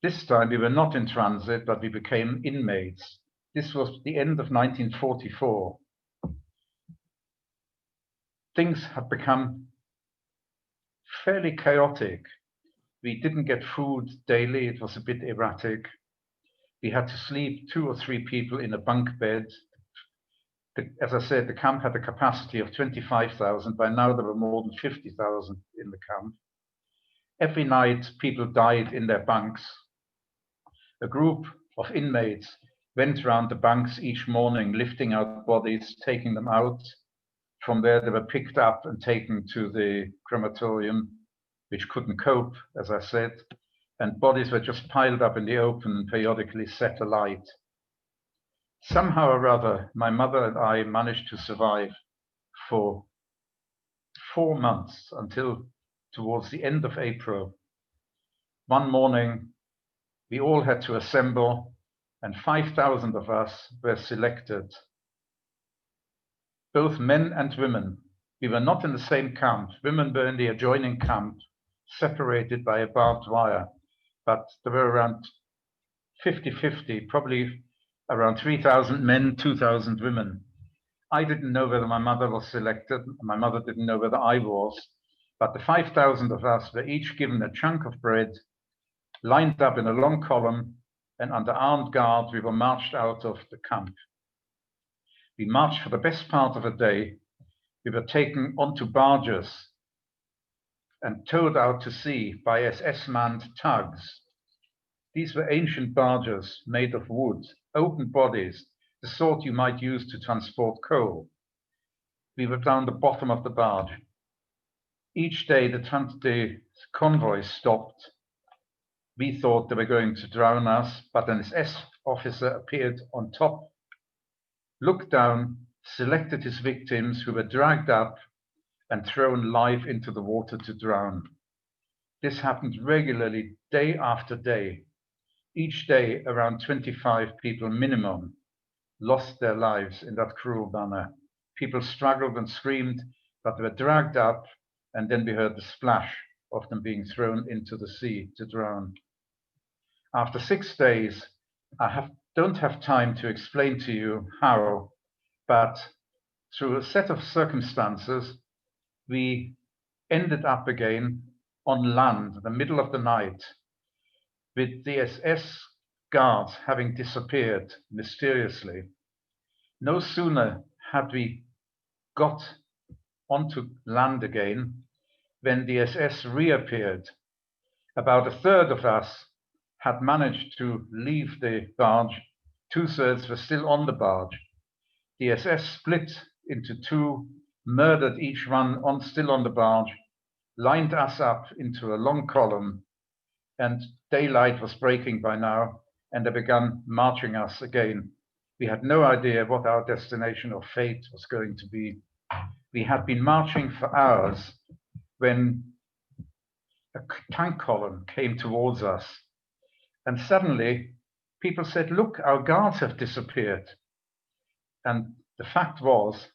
This time we were not in transit, but we became inmates. This was the end of 1944. Things had become fairly chaotic. We didn't get food daily, it was a bit erratic. We had to sleep 2 or 3 people in a bunk bed. As I said, the camp had a capacity of 25,000. By now there were more than 50,000 in the camp. Every night people died in their bunks. A group of inmates went around the bunks each morning, lifting out bodies, taking them out, From there, they were picked up and taken to the crematorium, which couldn't cope, as I said, and bodies were just piled up in the open and periodically set alight. Somehow or other, my mother and I managed to survive for 4 months until towards the end of April. One morning, we all had to assemble, and 5,000 of us were selected. Both men and women. We were not in the same camp. Women were in the adjoining camp, separated by a barbed wire. But there were around 50-50, probably around 3,000 men, 2,000 women. I didn't know whether my mother was selected. My mother didn't know whether I was. But the 5,000 of us were each given a chunk of bread, lined up in a long column, and under armed guard, we were marched out of the camp. We marched for the best part of a day. We were taken onto barges and towed out to sea by SS-manned tugs. These were ancient barges made of wood, open bodies, the sort you might use to transport coal. We were down the bottom of the barge. Each day the convoy stopped. We thought they were going to drown us, but an SS officer appeared on top, looked down, selected his victims who were dragged up and thrown live into the water to drown. This happened regularly, day after day. Each day, around 25 people minimum lost their lives in that cruel manner. People struggled and screamed, but they were dragged up, and then we heard the splash of them being thrown into the sea to drown. After 6 days, don't have time to explain to you how, but through a set of circumstances, we ended up again on land in the middle of the night, with the SS guards having disappeared mysteriously. No sooner had we got onto land again when the SS reappeared. About a third of us had managed to leave the barge. 2/3 were still on the barge. The SS split into two, murdered each one still on the barge, lined us up into a long column, and daylight was breaking by now, and they began marching us again. We had no idea what our destination or fate was going to be. We had been marching for hours when a tank column came towards us. And suddenly people said, "Look, our guards have disappeared." And the fact was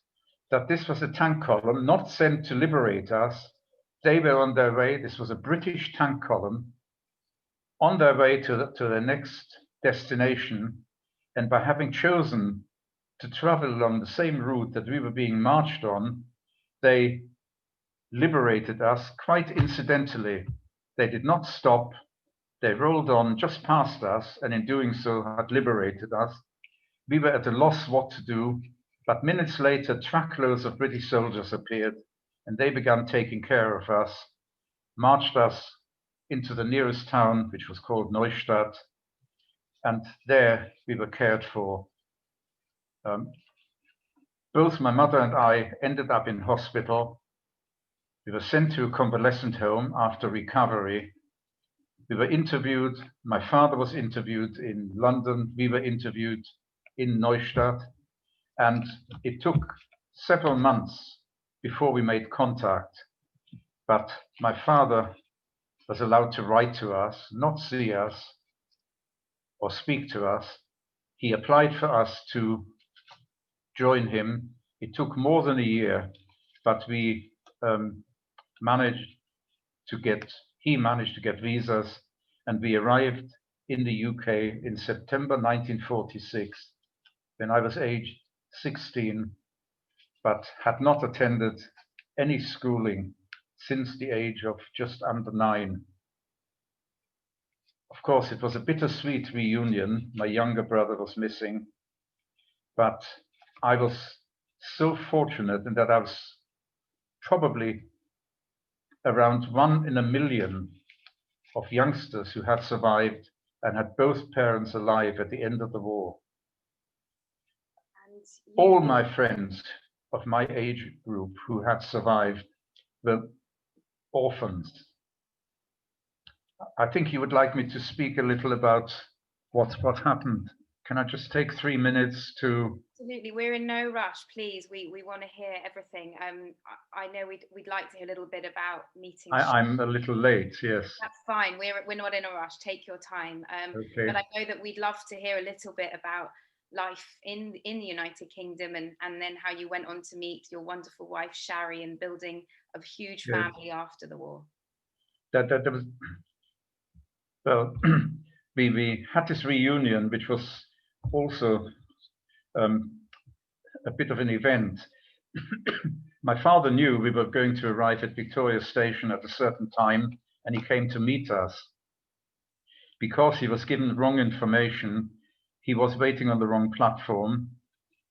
that this was a tank column not sent to liberate us. They were on their way. This was a British tank column on their way to the next destination. And by having chosen to travel along the same route that we were being marched on, they liberated us quite incidentally. They did not stop. They rolled on just past us, and in doing so had liberated us. We were at a loss what to do, but minutes later, truckloads of British soldiers appeared, and they began taking care of us, marched us into the nearest town, which was called Neustadt, and there we were cared for. Both my mother and I ended up in hospital. We were sent to a convalescent home after recovery. We were interviewed. My father was interviewed in London. We were interviewed in Neustadt. And it took several months before we made contact. But my father was allowed to write to us, not see us or speak to us. He applied for us to join him. It took more than a year, but we managed to get visas, and we arrived in the UK in September 1946, when I was aged 16, but had not attended any schooling since the age of just under 9. Of course, it was a bittersweet reunion. My younger brother was missing, but I was so fortunate in that I was probably around 1 in a million of youngsters who had survived and had both parents alive at the end of the war. All my friends of my age group who had survived were orphans. I think you would like me to speak a little about what happened. Can I just take 3 minutes to... Absolutely, we're in no rush, please. We want to hear everything. I know we'd like to hear a little bit about meeting. I'm a little late, yes. That's fine, we're not in a rush, take your time. Okay. But I know that we'd love to hear a little bit about life in the United Kingdom, and then how you went on to meet your wonderful wife, Shari, and building a huge family after the war. That was, well, we had this reunion, which was also a bit of an event. My father knew we were going to arrive at Victoria Station at a certain time, and he came to meet us. Because he was given wrong information, he was waiting on the wrong platform,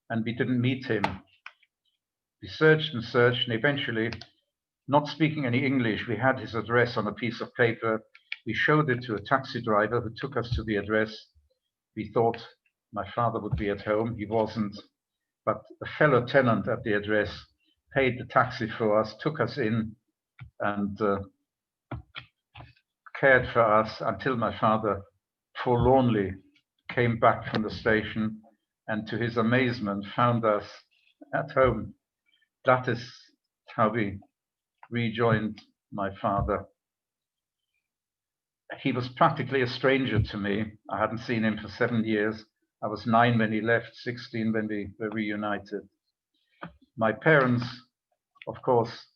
and we didn't meet him. We searched and searched, and eventually, not speaking any English, we had his address on a piece of paper. We showed it to a taxi driver who took us to the address. We thought my father would be at home. He wasn't, but a fellow tenant at the address paid the taxi for us, took us in, and cared for us until my father forlornly came back from the station, and to his amazement found us at home. That is how we rejoined my father. He was practically a stranger to me. I hadn't seen him for 7 years. I was 9 when he left, 16 when we were reunited. My parents, of course,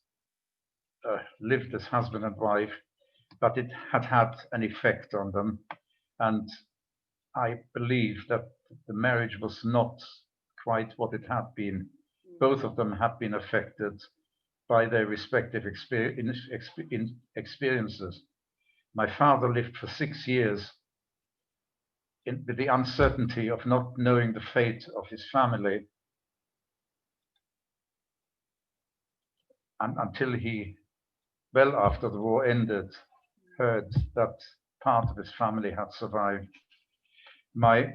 lived as husband and wife, but it had had an effect on them. And I believe that the marriage was not quite what it had been. Both of them had been affected by their respective experiences. My father lived for 6 years with the uncertainty of not knowing the fate of his family, and until he, well after the war ended, heard that part of his family had survived. My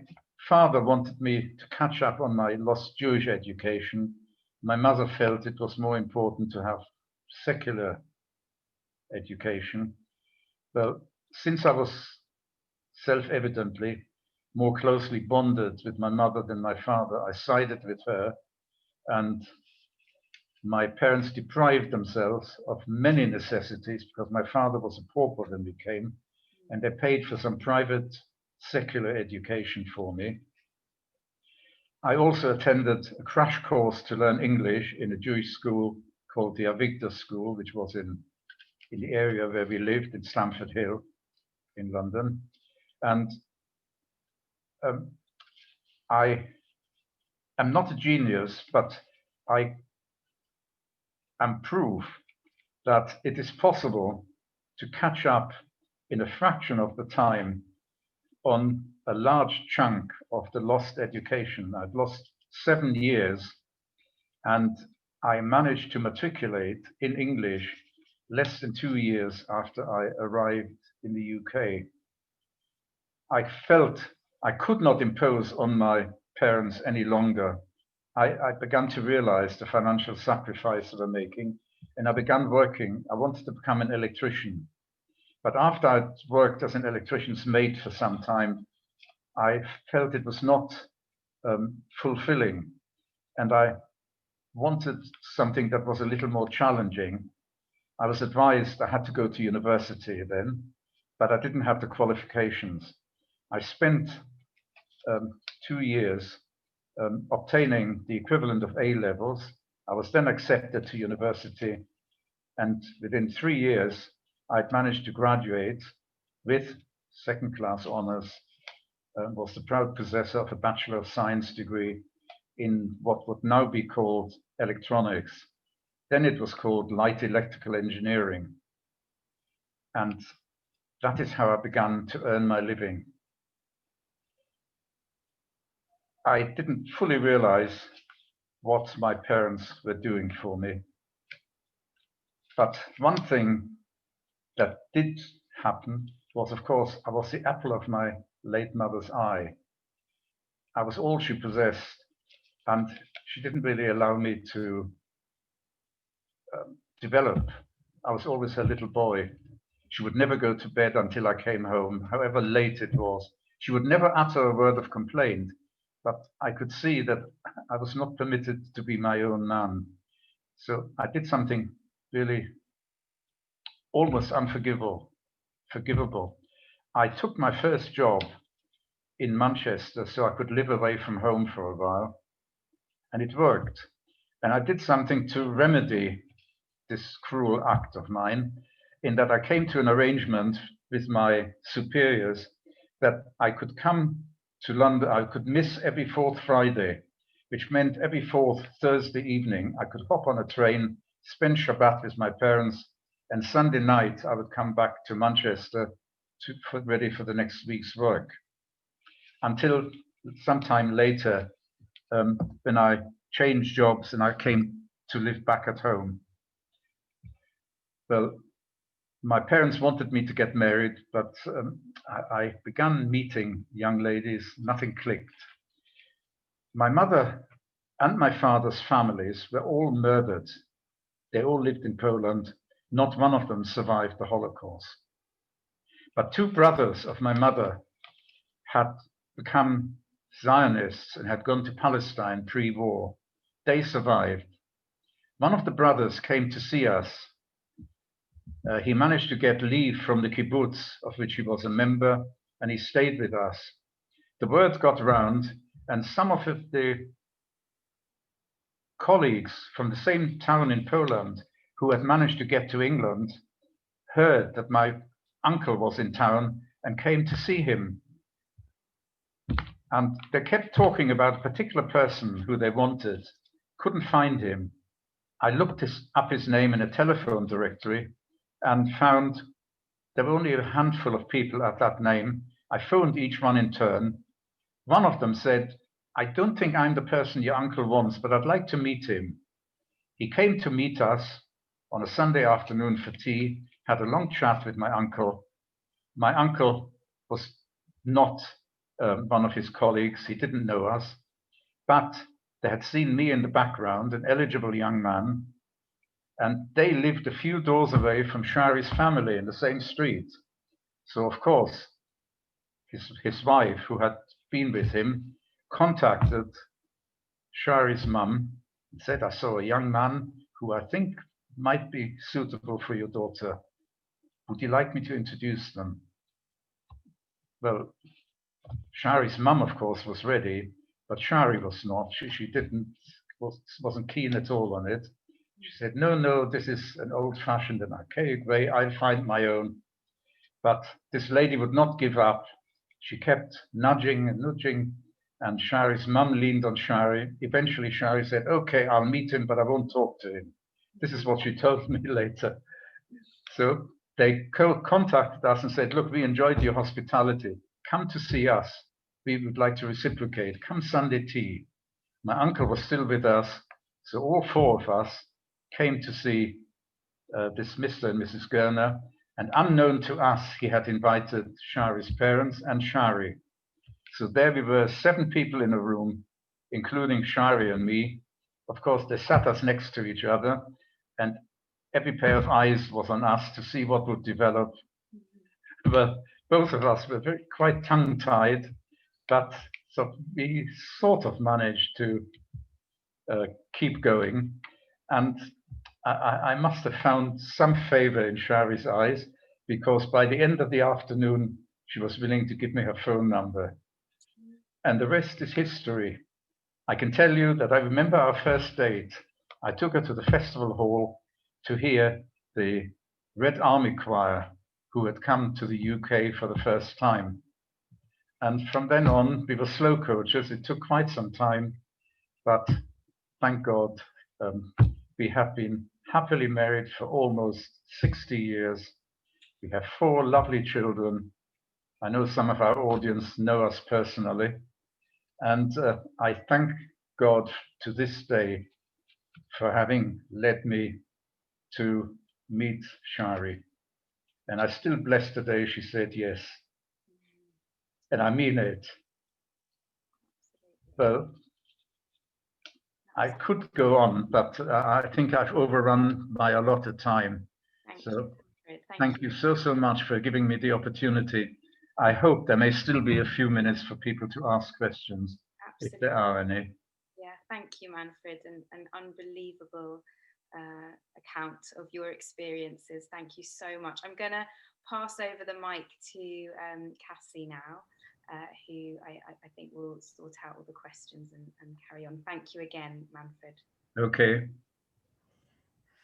father wanted me to catch up on my lost Jewish education. My mother felt it was more important to have secular education. Well, since I was self-evidently more closely bonded with my mother than my father, I sided with her, and my parents deprived themselves of many necessities because my father was a pauper when we came, and they paid for some private secular education for me. I also attended a crash course to learn English in a Jewish school called the Avigdor School, which was in the area where we lived in Stamford Hill in London. And I am not a genius, but I am proof that it is possible to catch up in a fraction of the time on a large chunk of the lost education. I'd lost 7 years, and I managed to matriculate in English less than 2 years after I arrived in the UK. I felt I could not impose on my parents any longer. I began to realize the financial sacrifice they were making, and I began working. I wanted to become an electrician. But after I'd worked as an electrician's mate for some time, I felt it was not fulfilling, and I wanted something that was a little more challenging. I was advised I had to go to university then, but I didn't have the qualifications. I spent 2 years obtaining the equivalent of A levels. I was then accepted to university, and within 3 years, I'd managed to graduate with second-class honors, was the proud possessor of a Bachelor of Science degree in what would now be called electronics. Then it was called light electrical engineering. And that is how I began to earn my living. I didn't fully realize what my parents were doing for me. But one thing that did happen was, of course, I was the apple of my late mother's eye. I was all she possessed, and she didn't really allow me to develop. I was always her little boy. She would never go to bed until I came home, however late it was. She would never utter a word of complaint, but I could see that I was not permitted to be my own man. So I did something really almost unforgivable. I took my first job in Manchester so I could live away from home for a while, and it worked. And I did something to remedy this cruel act of mine, in that I came to an arrangement with my superiors that I could come to London, I could miss every fourth Friday, which meant every fourth Thursday evening, I could hop on a train, spend Shabbat with my parents, and Sunday night I would come back to Manchester ready for the next week's work. Until sometime later, when I changed jobs and I came to live back at home. Well, my parents wanted me to get married, but I began meeting young ladies, nothing clicked. My mother and my father's families were all murdered. They all lived in Poland. Not one of them survived the Holocaust. But two brothers of my mother had become Zionists and had gone to Palestine pre-war. They survived. One of the brothers came to see us. He managed to get leave from the kibbutz, of which he was a member, and he stayed with us. The word got around, and some of the colleagues from the same town in Poland who had managed to get to England heard that my uncle was in town and came to see him. And they kept talking about a particular person who they wanted, couldn't find him. I looked up his name in a telephone directory and found there were only a handful of people at that name. I phoned each one in turn. One of them said, "I don't think I'm the person your uncle wants, but I'd like to meet him." He came to meet us on a Sunday afternoon for tea, had a long chat with my uncle. My uncle was not one of his colleagues. He didn't know us, but they had seen me in the background, an eligible young man, and they lived a few doors away from Shari's family in the same street. So of course, his wife, who had been with him, contacted Shari's mum and said, "I saw a young man who I think might be suitable for your daughter. Would you like me to introduce them?" Well, Shari's mum, of course, was ready, but Shari was not. She wasn't keen at all on it. She said, no, this is an old-fashioned and archaic way. I'll find my own. But this lady would not give up. She kept nudging and nudging, and Shari's mum leaned on Shari. Eventually, Shari said, "Okay, I'll meet him, but I won't talk to him." This is what she told me later. So they contacted us and said, "Look, we enjoyed your hospitality. Come to see us. We would like to reciprocate. Come Sunday tea." My uncle was still with us, so all four of us came to see this Mr. and Mrs. Gerner, and unknown to us, he had invited Shari's parents and Shari. So there we were, 7 people in a room, including Shari and me. Of course, they sat us next to each other, and every pair of eyes was on us to see what would develop. But both of us were quite tongue-tied, but so we sort of managed to keep going. And I must have found some favor in Shari's eyes, because by the end of the afternoon, she was willing to give me her phone number. And the rest is history. I can tell you that I remember our first date. I took her to the festival hall to hear the Red Army Choir, who had come to the UK for the first time. And from then on, we were slow coaches. It took quite some time, but thank God, we have been happily married for almost 60 years. We have 4 lovely children. I know some of our audience know us personally. And I thank God to this day for having led me to meet Shari. And I still bless the day she said yes. And I mean it. Well, I could go on, but I think I've overrun my allotted time. So thank you so much for giving me the opportunity. I hope there may still be a few minutes for people to ask questions, if there are any. Yeah, thank you, Manfred, and an unbelievable account of your experiences. Thank you so much. I'm going to pass over the mic to Cassie now, who I think will sort out all the questions and carry on. Thank you again, Manfred. Okay.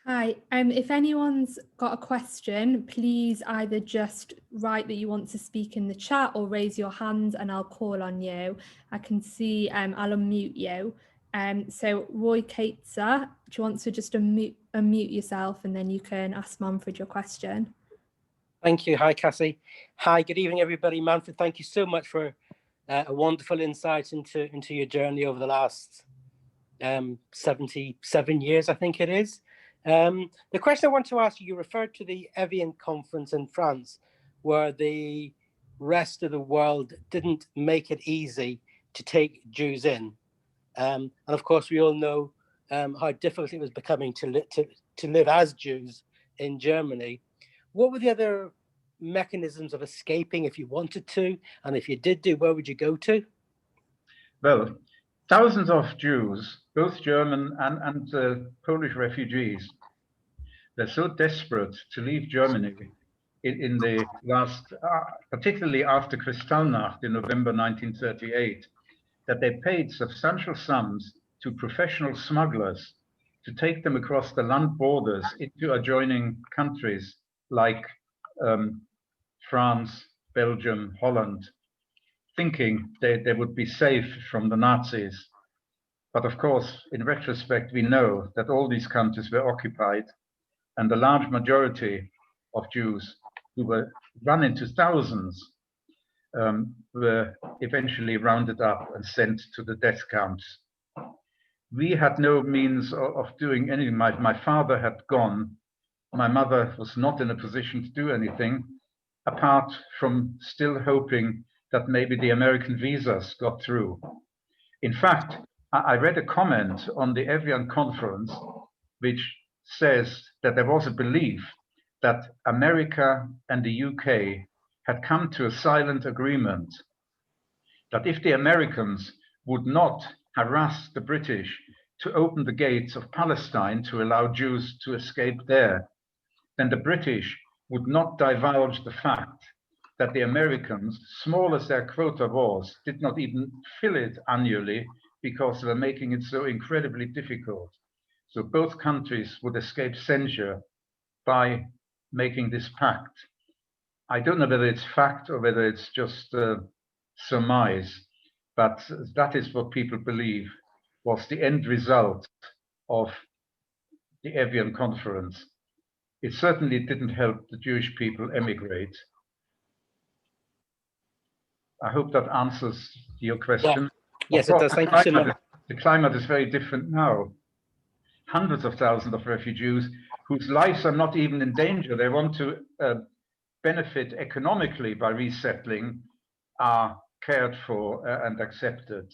Hi, if anyone's got a question, please either just write that you want to speak in the chat or raise your hand and I'll call on you. I can see I'll unmute you. So Roy Caitzer, do you want to just unmute yourself and then you can ask Manfred your question? Thank you. Hi, Cassie. Hi, good evening, everybody. Manfred, thank you so much for a wonderful insight into your journey over the last 77 years, I think it is. The question I want to ask you, you referred to the Evian conference in France, where the rest of the world didn't make it easy to take Jews in. And of course, we all know how difficult it was becoming to live as Jews in Germany. What were the other mechanisms of escaping if you wanted to? And if you did where would you go to? Well, thousands of Jews, both German and Polish refugees, they're so desperate to leave Germany in the last, particularly after Kristallnacht in November 1938, that they paid substantial sums to professional smugglers to take them across the land borders into adjoining countries like France, Belgium, Holland, thinking they would be safe from the Nazis. But of course, in retrospect, we know that all these countries were occupied, and the large majority of Jews, who were run into thousands, were eventually rounded up and sent to the death camps. We had no means of doing anything. My father had gone. My mother was not in a position to do anything, apart from still hoping that maybe the American visas got through. In fact, I read a comment on the Evian conference, which says that there was a belief that America and the UK had come to a silent agreement that if the Americans would not harass the British to open the gates of Palestine to allow Jews to escape there, then the British would not divulge the fact that the Americans, small as their quota was, did not even fill it annually because they were making it so incredibly difficult. So both countries would escape censure by making this pact. I don't know whether it's fact or whether it's just surmise, but that is what people believe was the end result of the Evian conference. It certainly didn't help the Jewish people emigrate. I hope that answers your question. Yeah. Yes, it does. Thank you so much. The climate is very different now. Hundreds of thousands of refugees whose lives are not even in danger. They want to benefit economically by resettling are cared for and accepted.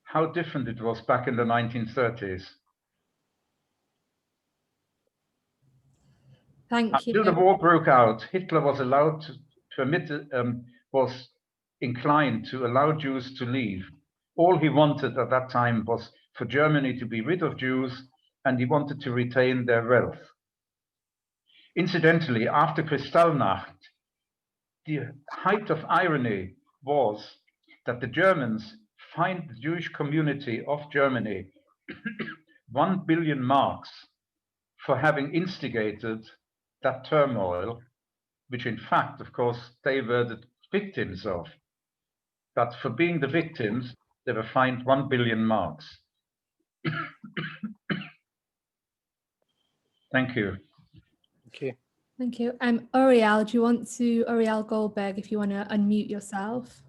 How different it was back in the 1930s. Thank you. Until the war broke out, Hitler was allowed to permit, was inclined to allow Jews to leave. All he wanted at that time was for Germany to be rid of Jews, and he wanted to retain their wealth. Incidentally, after Kristallnacht, the height of irony was that the Germans fined the Jewish community of Germany 1 billion marks for having instigated that turmoil, which in fact, of course, they were the victims of. But for being the victims, they were fined 1 billion marks. Thank you. Thank you. Thank you. Uriel, do you want to, Uriel Goldberg, if you want to unmute yourself?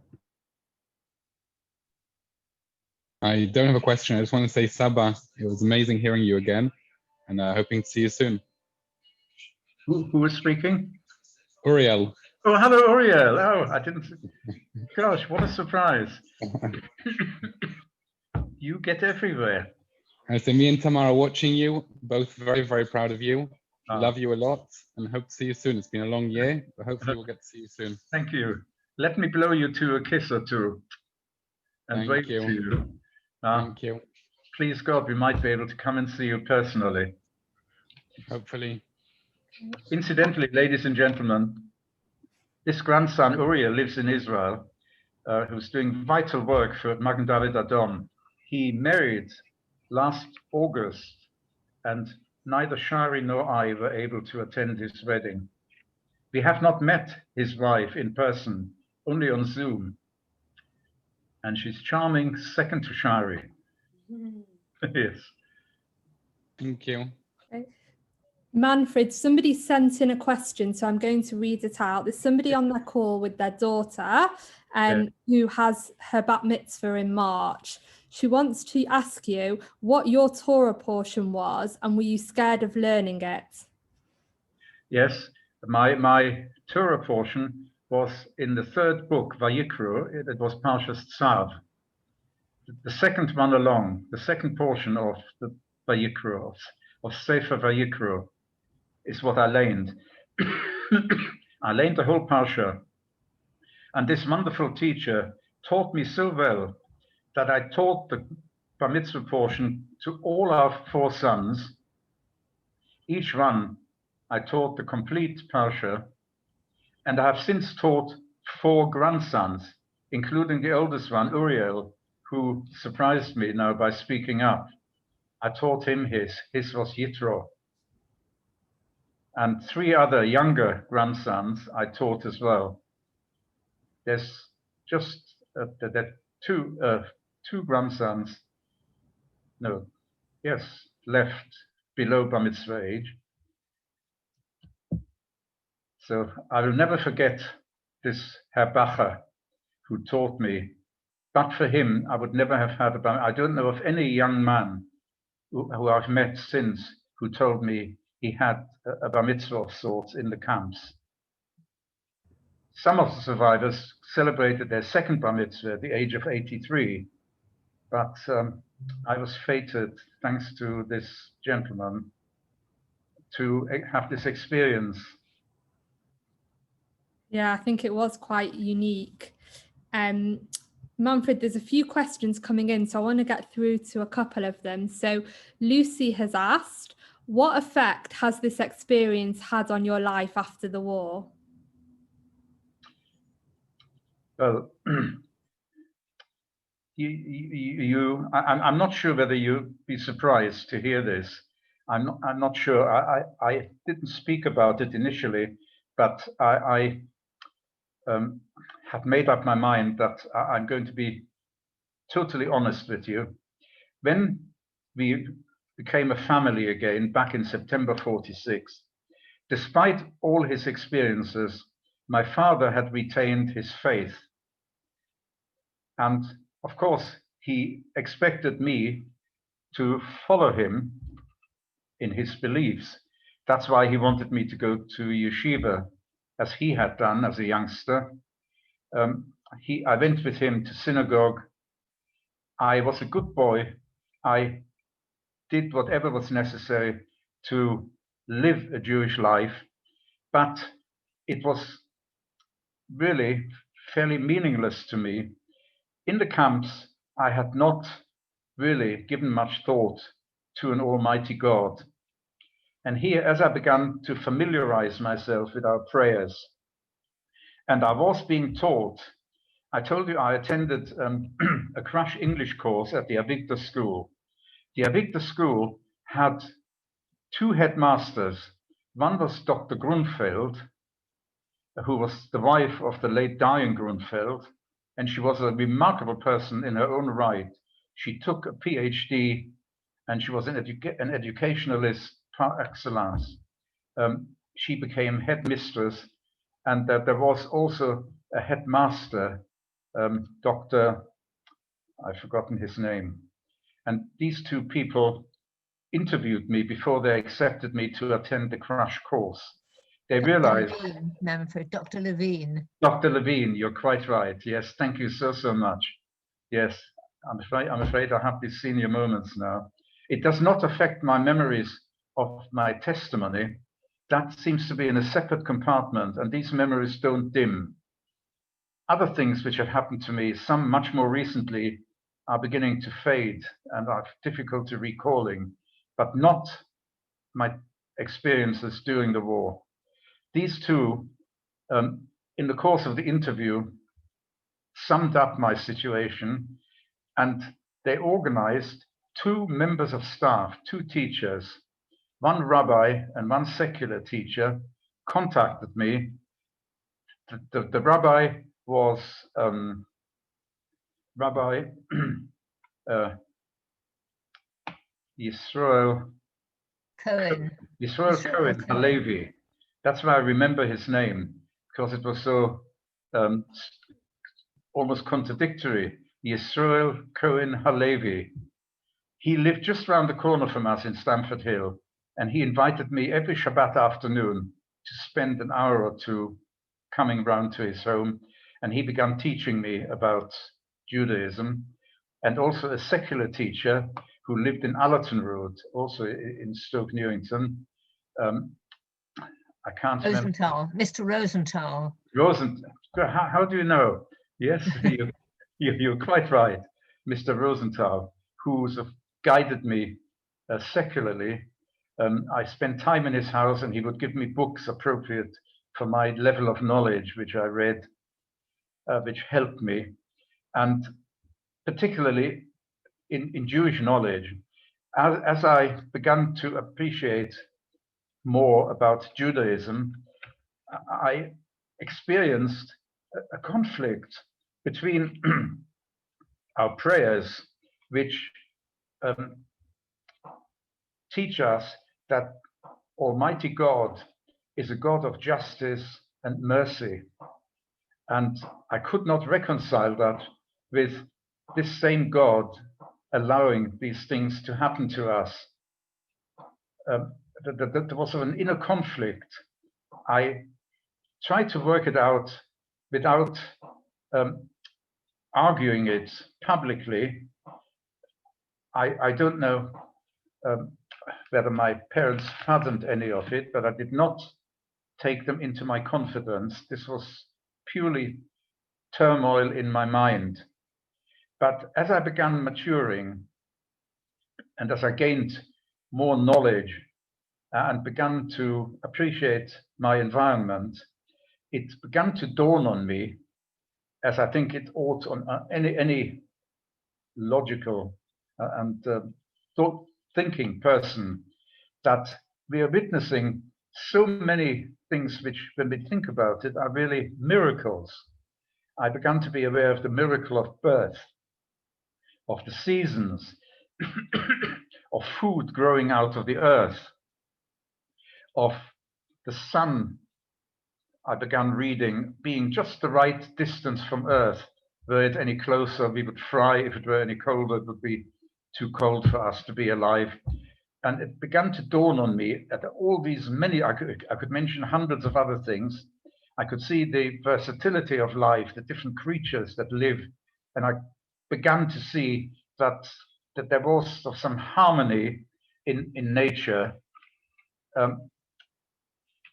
I don't have a question. I just want to say, Saba, it was amazing hearing you again, and hoping to see you soon. Who is speaking? Uriel. Oh, hello, Uriel. Oh, I didn't. Gosh, what a surprise. You get everywhere. And so me and Tamar are watching you, both very, very proud of you. Ah. Love you a lot and hope to see you soon. It's been a long year, but hopefully we'll get to see you soon. Thank you. Let me blow you to a kiss or two and wave Thank you. to you. Thank you. Please God, we might be able to come and see you personally. Hopefully. Incidentally, ladies and gentlemen, this grandson Uriel lives in Israel, who's doing vital work for Magen David Adom. He married last August, and neither Shari nor I were able to attend his wedding. We have not met his wife in person, only on Zoom. And she's charming, second to Shari. Yes. Thank you. Okay. Manfred, somebody sent in a question, so I'm going to read it out. There's somebody on the call with their daughter who has her bat mitzvah in March. She wants to ask you what your Torah portion was and were you scared of learning it? Yes, my Torah portion was in the third book, Vayikru. It was Parshas Tzav. The second one along, the second portion of the Vayikru, of Sefer Vayikru, is what I learned. I learned the whole Parsha. And this wonderful teacher taught me so well that I taught the Bar Mitzvah portion to all our 4 sons. Each one I taught the complete Parsha, and I have since taught 4 grandsons, including the oldest one, Uriel, who surprised me now by speaking up. I taught him his was Yitro. And 3 other younger grandsons I taught as well. There's just two grandsons, left below Bar Mitzvah age. So I will never forget this Herr Bacher who taught me. But for him, I would never have had a bar. I don't know of any young man who I've met since who told me he had a bar mitzvah of sorts in the camps. Some of the survivors celebrated their second bar mitzvah at the age of 83, but I was fated, thanks to this gentleman, to have this experience. Yeah, I think it was quite unique. Manfred, there's a few questions coming in, so I want to get through to a couple of them. So Lucy has asked, what effect has this experience had on your life after the war? Well, I'm not sure whether you'd be surprised to hear this. I'm not sure. I didn't speak about it initially, but I have made up my mind that I'm going to be totally honest with you. When we became a family again back in September 46, despite all his experiences, my father had retained his faith. And of course, he expected me to follow him in his beliefs. That's why he wanted me to go to yeshiva, as he had done as a youngster. I went with him to synagogue. I was a good boy. I did whatever was necessary to live a Jewish life, but it was really fairly meaningless to me. In the camps, I had not really given much thought to an almighty God. And here, as I began to familiarize myself with our prayers, and I was being taught, I told you I attended a crash English course at the Avigdor School. The Avigdor School had 2 headmasters. One was Dr. Grunfeld, who was the wife of the late dying Grunfeld, and she was a remarkable person in her own right. She took a PhD, and she was an educationalist par excellence. She became headmistress, and there was also a headmaster, Dr. I've forgotten his name. And these 2 people interviewed me before they accepted me to attend the crash course. They realized... Manfred, Dr. Levine. Dr. Levine, you're quite right. Yes, thank you so much. Yes, I'm afraid I have these senior moments now. It does not affect my memories of my testimony. That seems to be in a separate compartment, and these memories don't dim. Other things which have happened to me, some much more recently, are beginning to fade and are difficult recalling, but not my experiences during the war. These two, in the course of the interview, summed up my situation, and they organized 2 members of staff, 2 teachers, 1 rabbi and 1 secular teacher, contacted me. The rabbi was Rabbi Yisrael Cohen Halevi. That's why I remember his name, because it was so almost contradictory. Yisrael Cohen Halevi. He lived just around the corner from us in Stamford Hill, and he invited me every Shabbat afternoon to spend an hour or 2 coming round to his home, and he began teaching me about Judaism, and also a secular teacher who lived in Allerton Road, also in Stoke Newington. I can't Rosenthal, remember. Mr. Rosenthal. How do you know? Yes, you're quite right. Mr. Rosenthal, who guided me secularly. I spent time in his house, and he would give me books appropriate for my level of knowledge, which I read, which helped me. And particularly in Jewish knowledge, as I began to appreciate more about Judaism, I experienced a conflict between our prayers, which teach us that Almighty God is a God of justice and mercy. And I could not reconcile that with this same God allowing these things to happen to us. There was an inner conflict. I tried to work it out without arguing it publicly. I don't know whether my parents fathomed any of it, but I did not take them into my confidence. This was purely turmoil in my mind. But as I began maturing, and as I gained more knowledge and began to appreciate my environment, it began to dawn on me, as I think it ought on any logical and thinking person, that we are witnessing so many things which, when we think about it, are really miracles. I began to be aware of the miracle of birth, of the seasons, of food growing out of the earth, of the sun. I began reading being just the right distance from earth. Were it any closer, we would fry. If it were any colder, it would be too cold for us to be alive. And it began to dawn on me that all these many, I could mention hundreds of other things. I could see the versatility of life, the different creatures that live. And I began to see that there was some harmony in nature.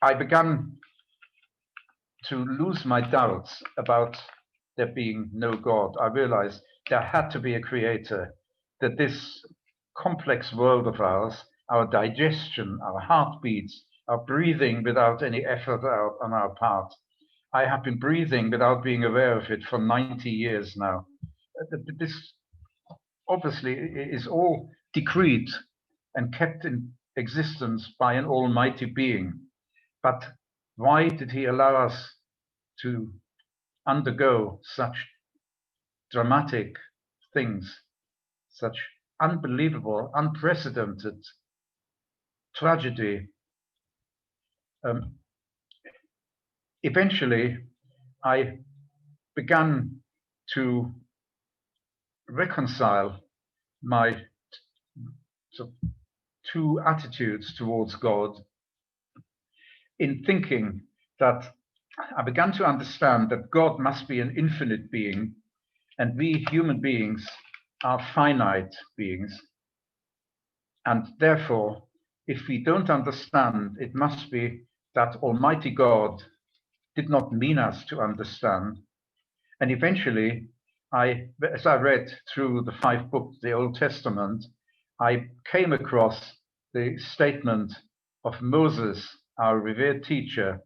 I began to lose my doubts about there being no God. I realized there had to be a creator, that this complex world of ours, our digestion, our heartbeats, our breathing without any effort on our part. I have been breathing without being aware of it for 90 years now. This obviously is all decreed and kept in existence by an almighty being. But why did he allow us to undergo such dramatic things, such unbelievable, unprecedented tragedy? Eventually, I began to reconcile my two attitudes towards God in thinking that I began to understand that God must be an infinite being, and we human beings are finite beings. And therefore, if we don't understand, it must be that Almighty God did not mean us to understand. And eventually, as I read through the 5 books, the Old Testament, I came across the statement of Moses, our revered teacher,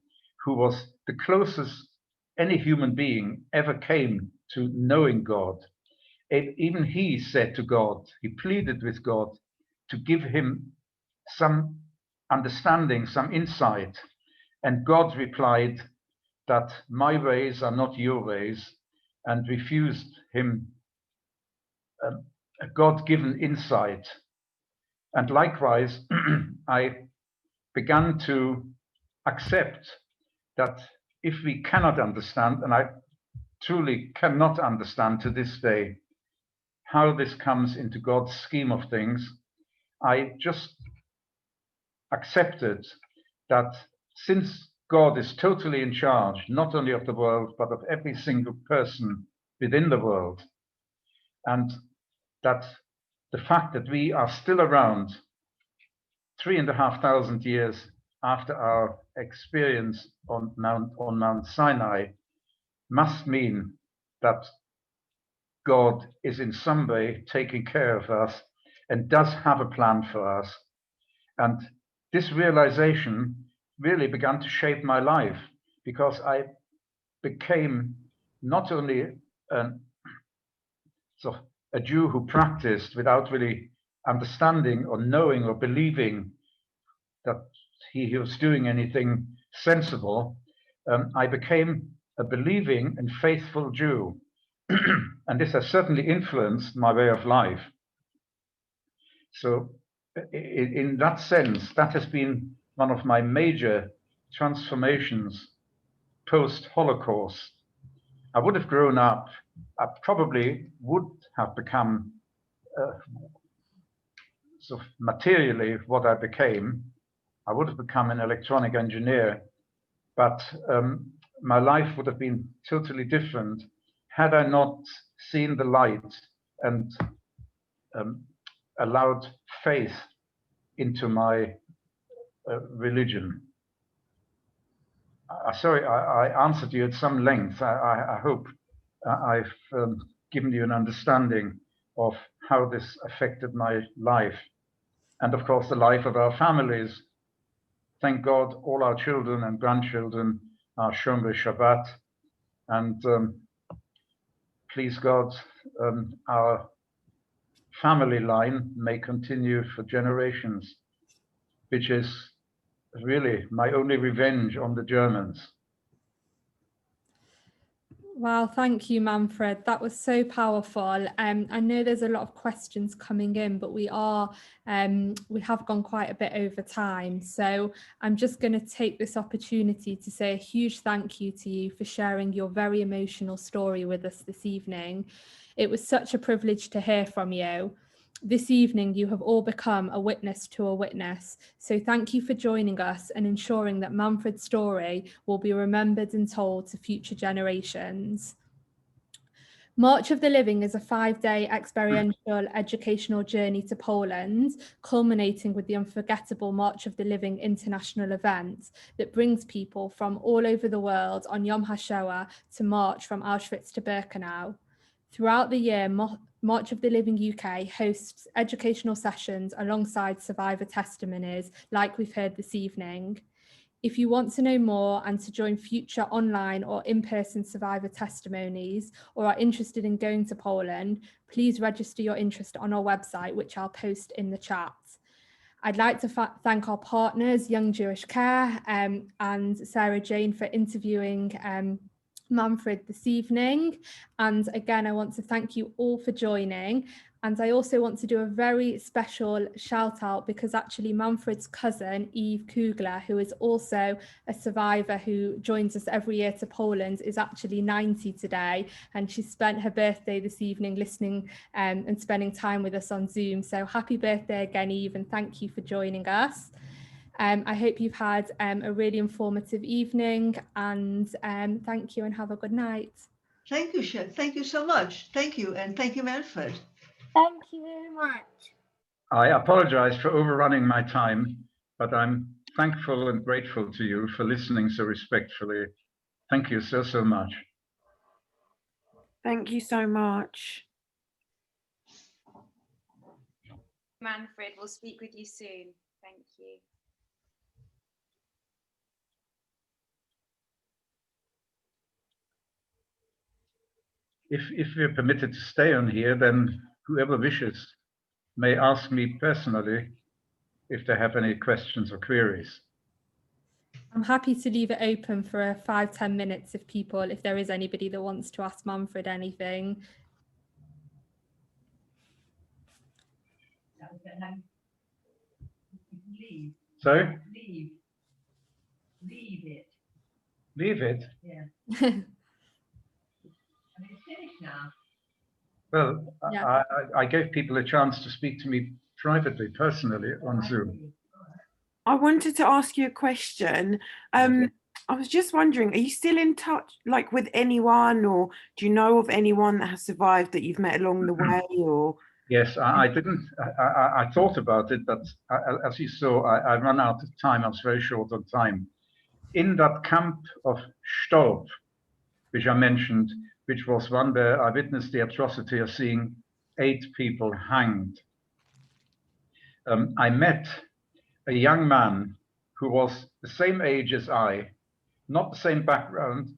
who was the closest any human being ever came to knowing God. Even he said to God, he pleaded with God to give him some understanding, some insight. And God replied that my ways are not your ways, and refused him a God-given insight. And likewise, I began to accept that if we cannot understand, and I truly cannot understand to this day, how this comes into God's scheme of things, I just accepted that since God is totally in charge, not only of the world, but of every single person within the world, and that the fact that we are still around 3,500 years after our experience on Mount Sinai must mean that God is in some way taking care of us and does have a plan for us. And this realization really began to shape my life, because I became not only a Jew who practiced without really understanding or knowing or believing that he was doing anything sensible. I became a believing and faithful Jew. And this has certainly influenced my way of life. So in that sense, that has been one of my major transformations post-Holocaust. I would have grown up, I probably would have become sort of materially what I became. I would have become an electronic engineer, but my life would have been totally different had I not seen the light and allowed faith into my religion. Sorry, I answered you at some length. I hope I've given you an understanding of how this affected my life, and of course the life of our families. Thank God all our children and grandchildren are Shomrei Shabbat, and please God, our family line may continue for generations, which is really my only revenge on the Germans. Wow, thank you, Manfred. That was so powerful. I know there's a lot of questions coming in, but we have gone quite a bit over time. So I'm just going to take this opportunity to say a huge thank you to you for sharing your very emotional story with us this evening. It was such a privilege to hear from you. This evening, you have all become a witness to a witness. So thank you for joining us and ensuring that Manfred's story will be remembered and told to future generations. March of the Living is a 5-day experiential educational journey to Poland, culminating with the unforgettable March of the Living international event that brings people from all over the world on Yom HaShoah to march from Auschwitz to Birkenau. Throughout the year, March of the Living UK hosts educational sessions alongside survivor testimonies like we've heard this evening. If you want to know more and to join future online or in-person survivor testimonies, or are interested in going to Poland, please register your interest on our website, which I'll post in the chat. I'd like to thank our partners, Young Jewish Care and Sarah Jane, for interviewing Manfred this evening. And again, I want to thank you all for joining. And I also want to do a very special shout out, because actually Manfred's cousin, Eve Kugler, who is also a survivor who joins us every year to Poland, is actually 90 today. And she spent her birthday this evening listening and spending time with us on Zoom. So happy birthday again, Eve, and thank you for joining us. I hope you've had a really informative evening, and thank you and have a good night. Thank you, Shed. Thank you so much. Thank you. And thank you, Manfred. Thank you very much. I apologize for overrunning my time, but I'm thankful and grateful to you for listening so respectfully. Thank you so, so much. Thank you so much. Manfred, we'll speak with you soon. Thank you. If we're permitted to stay on here, then whoever wishes may ask me personally if they have any questions or queries. I'm happy to leave it open for 5-10 minutes if there is anybody that wants to ask Manfred anything. So? Leave it. Leave it? Yeah. And it's finished now. Well, Yeah. I gave people a chance to speak to me privately, personally on Zoom. I wanted to ask you a question. I was just wondering, are you still in touch, like, with anyone, or do you know of anyone that has survived that you've met along the way, or? Yes, I didn't. I thought about it, but as you saw, I ran out of time. I was very short on time. In that camp of Stolp, which I mentioned, which was one where I witnessed the atrocity of seeing 8 people hanged, I met a young man who was the same age as I, not the same background.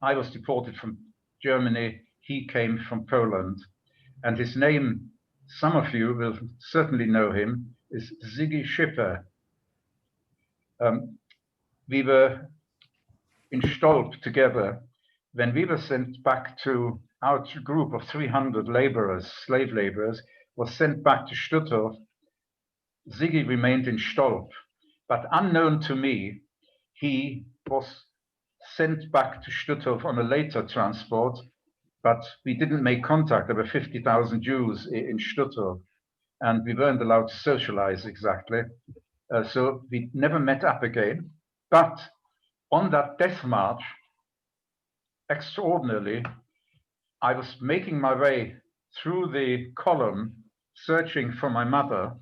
I was deported from Germany. He came from Poland. And his name, some of you will certainly know him, is Ziggy Schipper. We were in Stolp together when we were sent back to our group of 300 laborers, slave laborers, was sent back to Stuttgart. Ziggy remained in Stolp, but unknown to me, he was sent back to Stuttgart on a later transport, but we didn't make contact. There were 50,000 Jews in Stuttgart, and we weren't allowed to socialize exactly. So we never met up again. But on that death march, extraordinarily, I was making my way through the column, searching for my mother.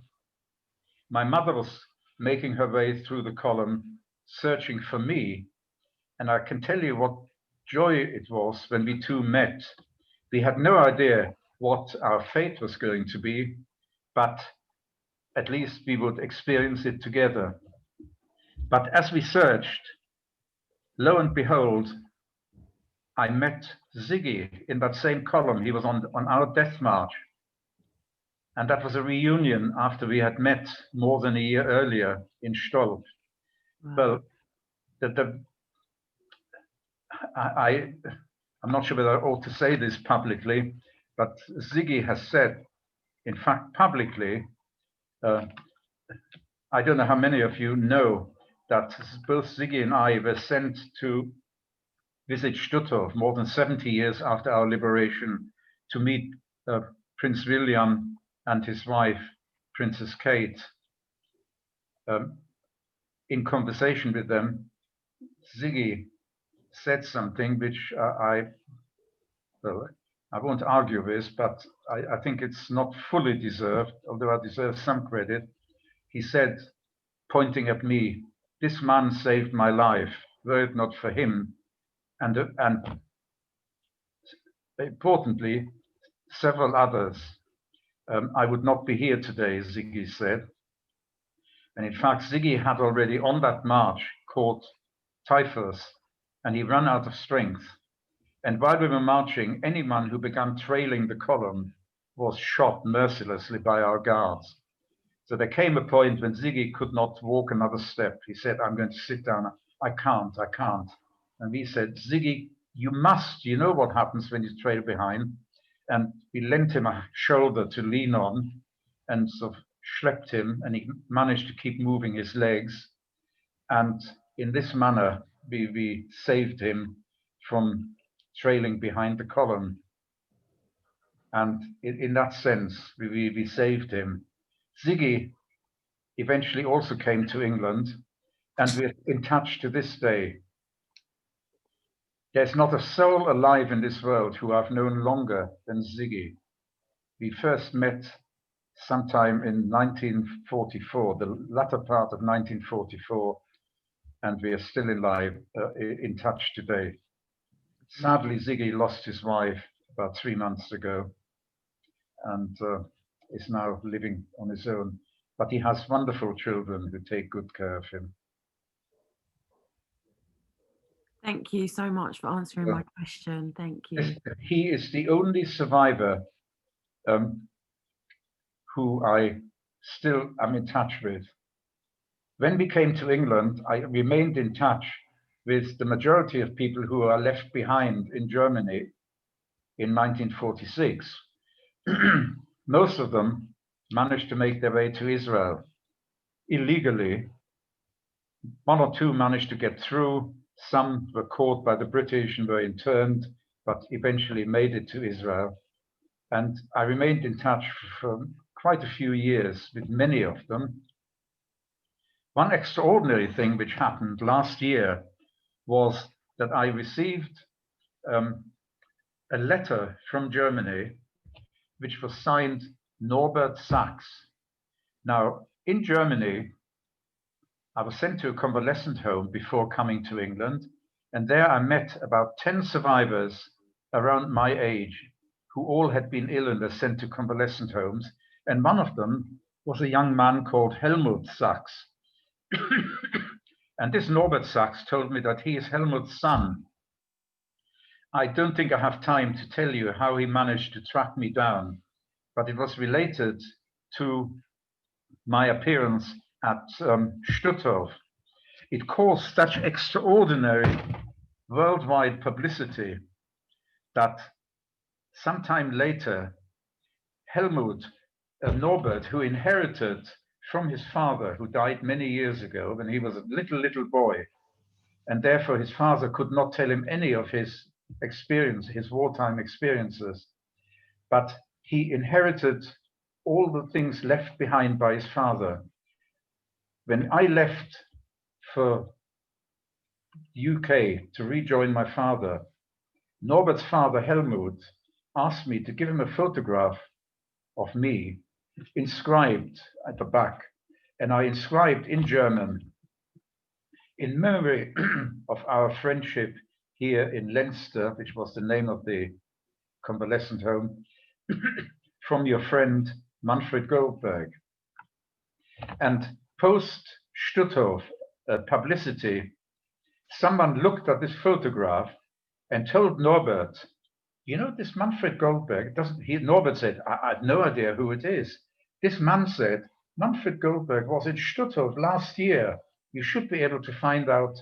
My mother was making her way through the column, searching for me. And I can tell you what joy it was when we two met. We had no idea what our fate was going to be, but at least we would experience it together. But as we searched, lo and behold, I met Ziggy in that same column. He was on our death march. And that was a reunion after we had met more than a year earlier in Stolp. Wow. Well, I'm not sure whether I ought to say this publicly, but Ziggy has said, in fact, publicly, I don't know how many of you know that both Ziggy and I were sent to visit Stuttgart more than 70 years after our liberation to meet Prince William and his wife, Princess Kate. In conversation with them, Ziggy said something which I won't argue with, but I think it's not fully deserved, although I deserve some credit. He said, pointing at me, "This man saved my life, were it not for him." And importantly, several others. I would not be here today, Ziggy said. And in fact, Ziggy had already on that march caught typhus, and he ran out of strength. And while we were marching, anyone who began trailing the column was shot mercilessly by our guards. So there came a point when Ziggy could not walk another step. He said, "I'm going to sit down. I can't. And we said, "Ziggy, you must. You know what happens when you trail behind." And we lent him a shoulder to lean on and sort of schlepped him, and he managed to keep moving his legs. And in this manner, we saved him from trailing behind the column. And in that sense, we saved him. Ziggy eventually also came to England, and we're in touch to this day. There's not a soul alive in this world who I've known longer than Ziggy. We first met sometime in 1944, the latter part of 1944, and we are still in touch today. Sadly, Ziggy lost his wife about 3 months ago and is now living on his own. But he has wonderful children who take good care of him. Thank you so much for answering my question. Thank you. He is the only survivor who I still am in touch with. When we came to England, I remained in touch with the majority of people who are left behind in Germany in 1946. Most of them managed to make their way to Israel illegally. 1 or 2 managed to get through. Some were caught by the British and were interned, but eventually made it to Israel. And I remained in touch for quite a few years with many of them. One extraordinary thing which happened last year was that I received a letter from Germany which was signed Norbert Sachs. Now, in Germany, I was sent to a convalescent home before coming to England, and there I met about 10 survivors around my age who all had been ill and were sent to convalescent homes, and one of them was a young man called Helmut Sachs. And this Norbert Sachs told me that he is Helmut's son. I don't think I have time to tell you how he managed to track me down, but it was related to my appearance at Stutthof. It caused such extraordinary worldwide publicity that sometime later, Helmut, Norbert, who inherited from his father, who died many years ago when he was a little boy, and therefore his father could not tell him any of his experience, his wartime experiences, but he inherited all the things left behind by his father. When I left for UK to rejoin my father, Norbert's father, Helmut, asked me to give him a photograph of me inscribed at the back. And I inscribed in German, in memory of our friendship here in Leinster, which was the name of the convalescent home, from your friend Manfred Goldberg. And post Stutthof publicity, someone looked at this photograph and told Norbert, you know, this Manfred Goldberg, Norbert said, I have no idea who it is. This man said, Manfred Goldberg was in Stutthof last year. You should be able to find out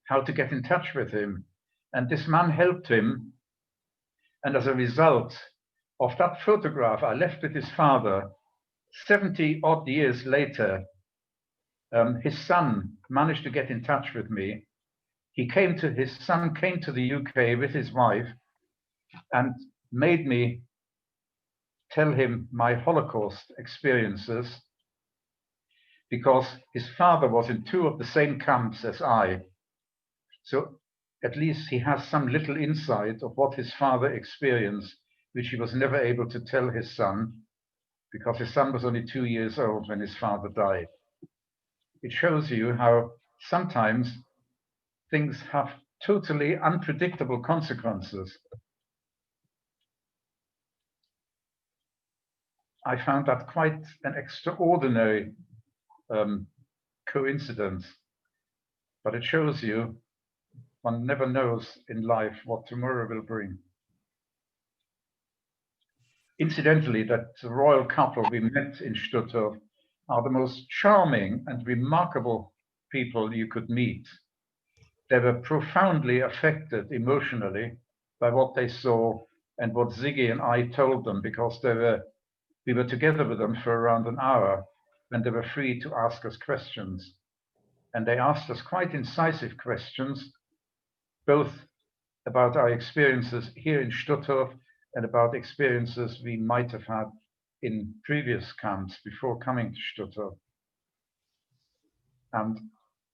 how to get in touch with him. And this man helped him. And as a result of that photograph I left with his father, 70 odd years later, his son managed to get in touch with me. His son came to the UK with his wife and made me tell him my Holocaust experiences, because his father was in 2 of the same camps as I. So at least he has some little insight of what his father experienced, which he was never able to tell his son, because his son was only 2 years old when his father died. It shows you how sometimes things have totally unpredictable consequences. I found that quite an extraordinary coincidence, but it shows you one never knows in life what tomorrow will bring. Incidentally, that royal couple we met in Stutthof are the most charming and remarkable people you could meet. They were profoundly affected emotionally by what they saw and what Ziggy and I told them, because we were together with them for around an hour when they were free to ask us questions. And they asked us quite incisive questions, both about our experiences here in Stutthof and about experiences we might have had in previous camps before coming to Stutthof. And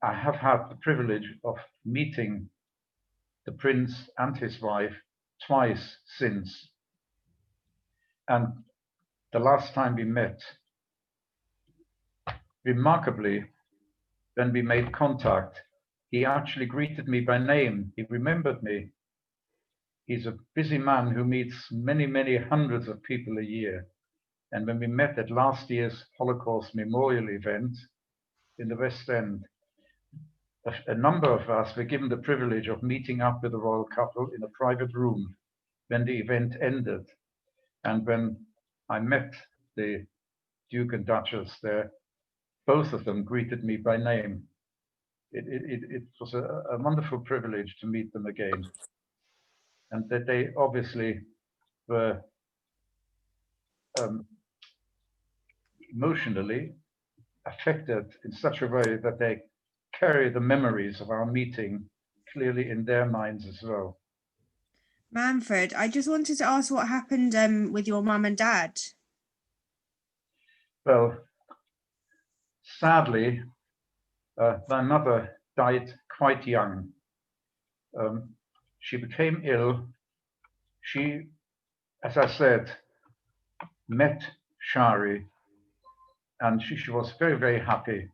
I have had the privilege of meeting the prince and his wife twice since. And the last time we met, remarkably, when we made contact, he actually greeted me by name. He remembered me. He's a busy man who meets many, many hundreds of people a year. And when we met at last year's Holocaust Memorial event in the West End, a number of us were given the privilege of meeting up with the royal couple in a private room when the event ended. And when I met the Duke and Duchess there, both of them greeted me by name. It was a wonderful privilege to meet them again. And that they obviously were emotionally affected in such a way that they carry the memories of our meeting clearly in their minds as well. Manfred, I just wanted to ask what happened with your mum and dad. Well, sadly, my mother died quite young. She became ill. She, as I said, met Shari, and she was very, very happy.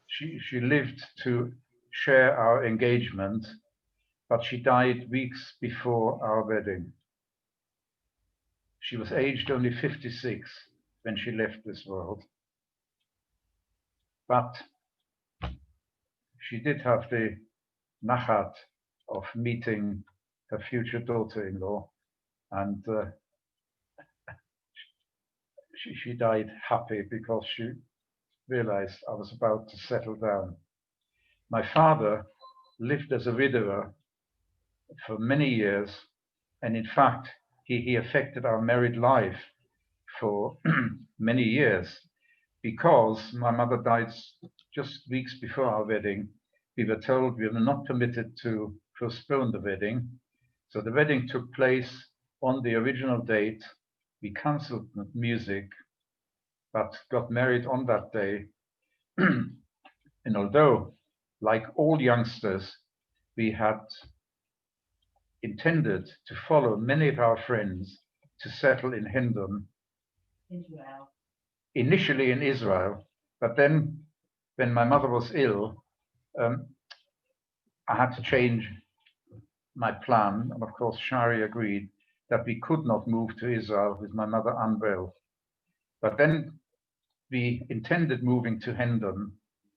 She lived to share our engagement, but she died weeks before our wedding. She was aged only 56 when she left this world. But she did have the nachat of meeting her future daughter-in-law, and she died happy because she realized I was about to settle down. My father lived as a widower for many years, and in fact, he affected our married life for many years. Because my mother died just weeks before our wedding, we were told we were not permitted to postpone the wedding. So the wedding took place on the original date. We cancelled the music, but got married on that day. And although, like all youngsters, we had intended to follow many of our friends to settle in Hendon, Israel. Initially in Israel, but then when my mother was ill, I had to change my plan. And of course, Shari agreed that we could not move to Israel with my mother unwell. But then we intended moving to Hendon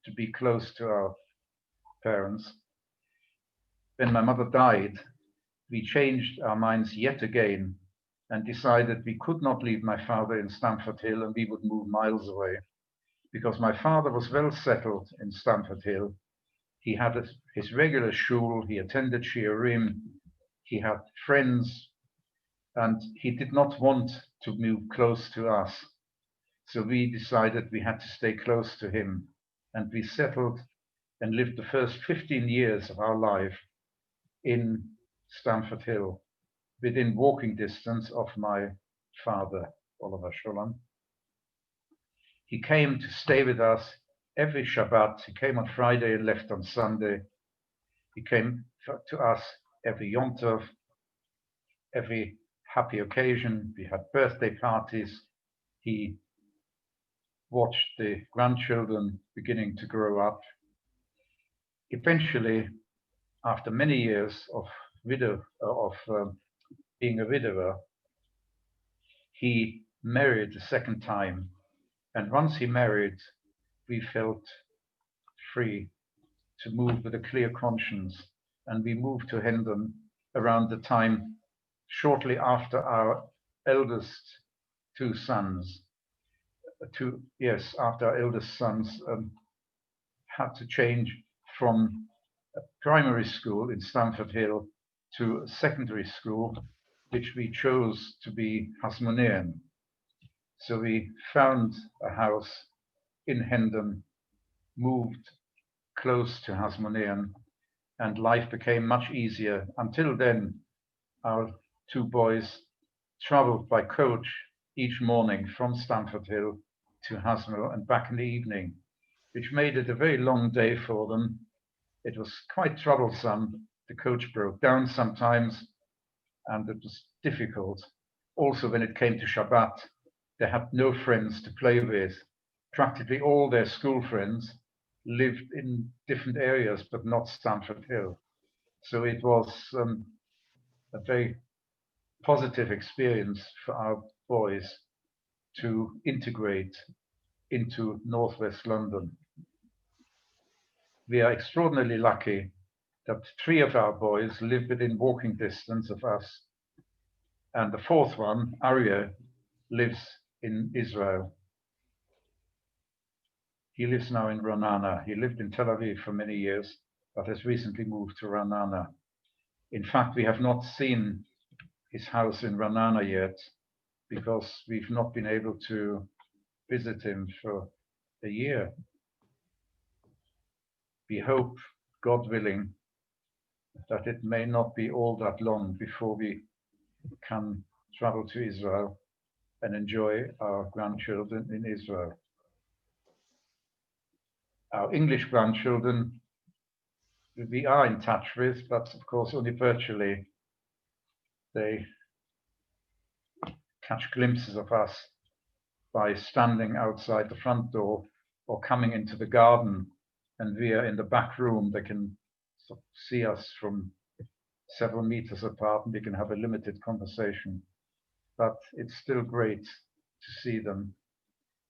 to be close to our parents. When my mother died, we changed our minds yet again and decided we could not leave my father in Stamford Hill and we would move miles away, because my father was well settled in Stamford Hill. He had his regular shul, he attended Shiurim, he had friends, and he did not want to move close to us. So we decided we had to stay close to him, and we settled and lived the first 15 years of our life in Stamford Hill, within walking distance of my father, Oliver Scholem. He came to stay with us every Shabbat. He came on Friday and left on Sunday. He came to us every Yom Tov, every happy occasion. We had birthday parties. He watched the grandchildren beginning to grow up. Eventually, after many years of being a widower, he married a second time. And once he married, we felt free to move with a clear conscience. And we moved to Hendon around the time shortly after our eldest two sons, after our eldest sons had to change from a primary school in Stamford Hill to a secondary school, which we chose to be Hasmonean. So we found a house in Hendon, moved close to Hasmonean, and life became much easier. Until then, our two boys traveled by coach each morning from Stamford Hill to Hasmo and back in the evening, which made it a very long day for them. It was quite troublesome. The coach broke down sometimes, and it was difficult. also when it came to Shabbat, they had no friends to play with. Practically all their school friends lived in different areas, but not Stamford Hill. So it was a very positive experience for our boys to integrate into Northwest London. We are extraordinarily lucky that 3 of our boys live within walking distance of us, and the 4th one, Arya, lives in Israel. He lives now in Ra'anana. He lived in Tel Aviv for many years, but has recently moved to Ra'anana. In fact, we have not seen his house in Ra'anana yet because we've not been able to visit him for a year. We hope, God willing, that it may not be all that long before we can travel to Israel and enjoy our grandchildren in Israel. Our English grandchildren we are in touch with, but of course only virtually. They catch glimpses of us by standing outside the front door or coming into the garden, and we are in the back room. They can sort of see us from several meters apart, and we can have a limited conversation. But it's still great to see them,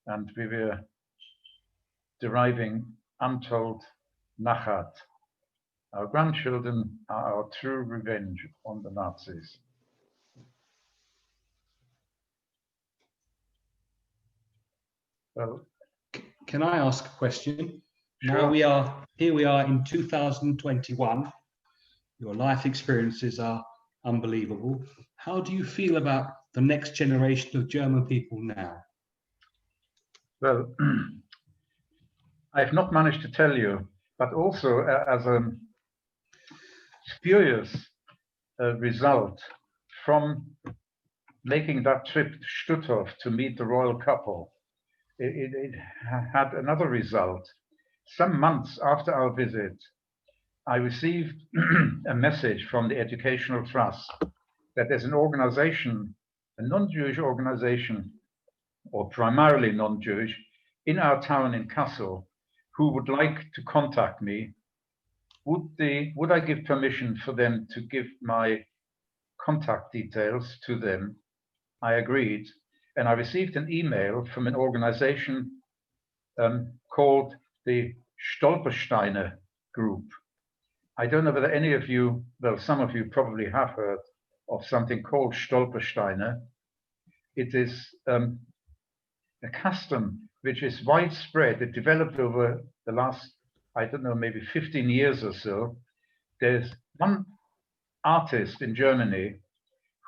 and we were deriving untold nachat. Our grandchildren are our true revenge on the Nazis. Well, can I ask a question? Sure. Now here we are in 2021. Your life experiences are unbelievable. How do you feel about the next generation of German people now? Well, I've not managed to tell you, but also as a spurious result from making that trip to Stutthof to meet the royal couple, it had another result. Some months after our visit, I received a message from the Educational Trust that there's an organization, a non-Jewish organization, or primarily non-Jewish, in our town in Kassel, who would like to contact me. Would I give permission for them to give my contact details to them? I agreed, and I received an email from an organization called the Stolpersteine Group. I don't know whether any of you, well, some of you probably have heard of something called Stolpersteine. It is a custom which is widespread. It developed over the last, I don't know, maybe 15 years or so. There's one artist in Germany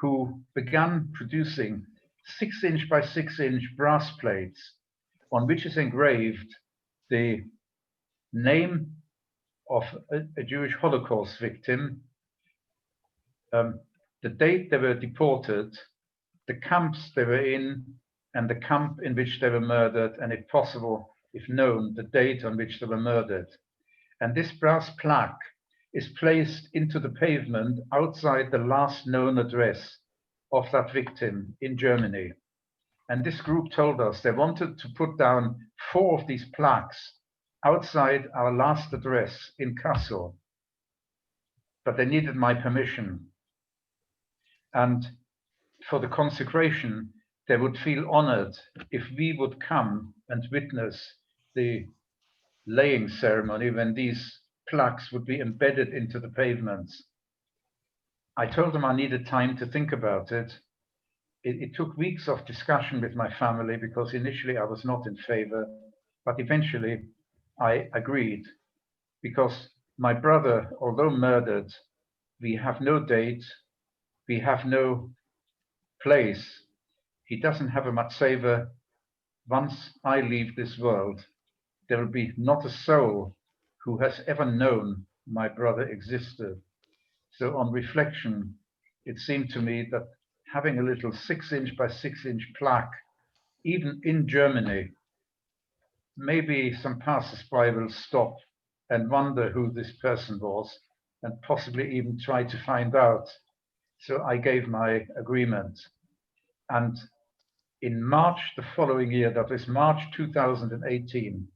who began producing 6-inch by 6-inch brass plates on which is engraved the name of a Jewish Holocaust victim, the date they were deported, the camps they were in, and the camp in which they were murdered, and if possible, if known, the date on which they were murdered. And this brass plaque is placed into the pavement outside the last known address of that victim in Germany. And this group told us they wanted to put down 4 of these plaques outside our last address in Kassel, but they needed my permission. And for the consecration, they would feel honored if we would come and witness the laying ceremony when these plaques would be embedded into the pavements. I told them I needed time to think about it. It took weeks of discussion with my family because initially I was not in favor, but eventually I agreed because my brother, although murdered, we have no date, we have no place. He doesn't have a matzeva. Once I leave this world, there will be not a soul who has ever known my brother existed. So on reflection, it seemed to me that having a little 6-inch by 6-inch plaque, even in Germany, maybe some passers-by will stop and wonder who this person was and possibly even try to find out. So I gave my agreement. And in March the following year, that is March 2018,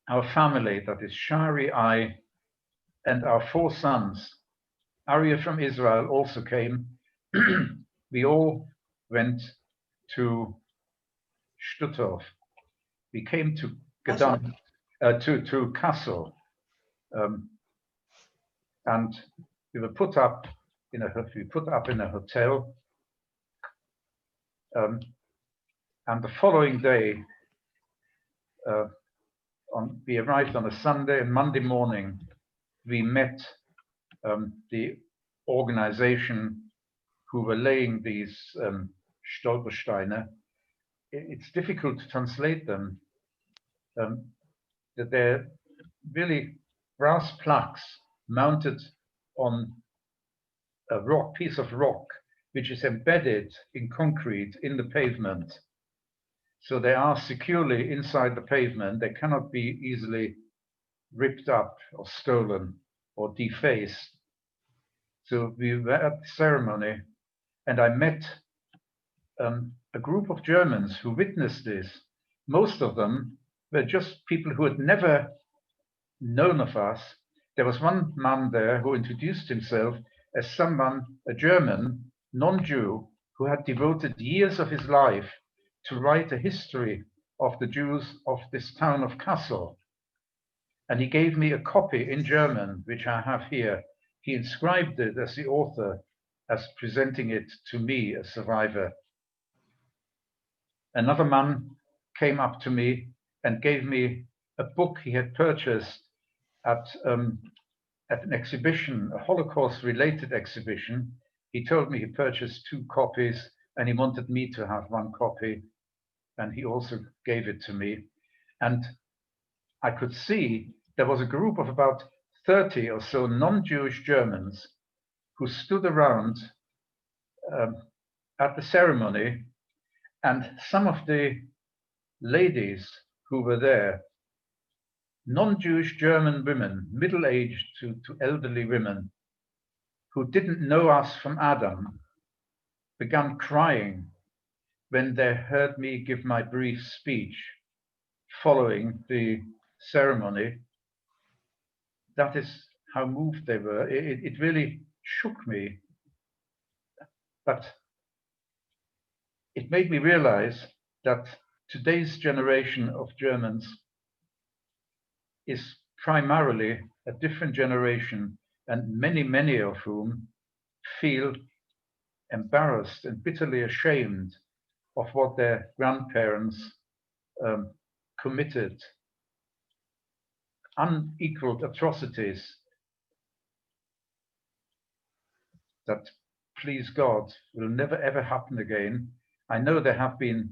our family, that is Shari, I, and our 4 sons, Arya from Israel also came. We all went to Stutthof. We came to Gdansk, to Kassel, and we were put up in a hotel. And the following day, we arrived on a Sunday, and Monday morning we met the organization who were laying these Stolpersteine. It's difficult to translate them. That they're really brass plaques mounted on a piece of rock, which is embedded in concrete in the pavement. So they are securely inside the pavement. They cannot be easily ripped up or stolen or defaced. So we were at the ceremony, and I met a group of Germans who witnessed this. Most of them were just people who had never known of us. There was one man there who introduced himself as someone, a German, non-Jew, who had devoted years of his life to write a history of the Jews of this town of Kassel. And he gave me a copy in German, which I have here. He inscribed it as the author, as presenting it to me, a survivor. Another man came up to me and gave me a book he had purchased at an exhibition, a Holocaust-related exhibition. He told me he purchased 2 copies, and he wanted me to have 1 copy, and he also gave it to me. And I could see there was a group of about 30 or so non-Jewish Germans who stood around at the ceremony, and some of the ladies who were there, non-Jewish German women, middle-aged to elderly women, who didn't know us from Adam, began crying when they heard me give my brief speech following the ceremony. That is how moved they were. It really shook me. But it made me realize that today's generation of Germans is primarily a different generation, and many of whom feel embarrassed and bitterly ashamed of what their grandparents committed. Unequaled atrocities that, please God, will never ever happen again. I know there have been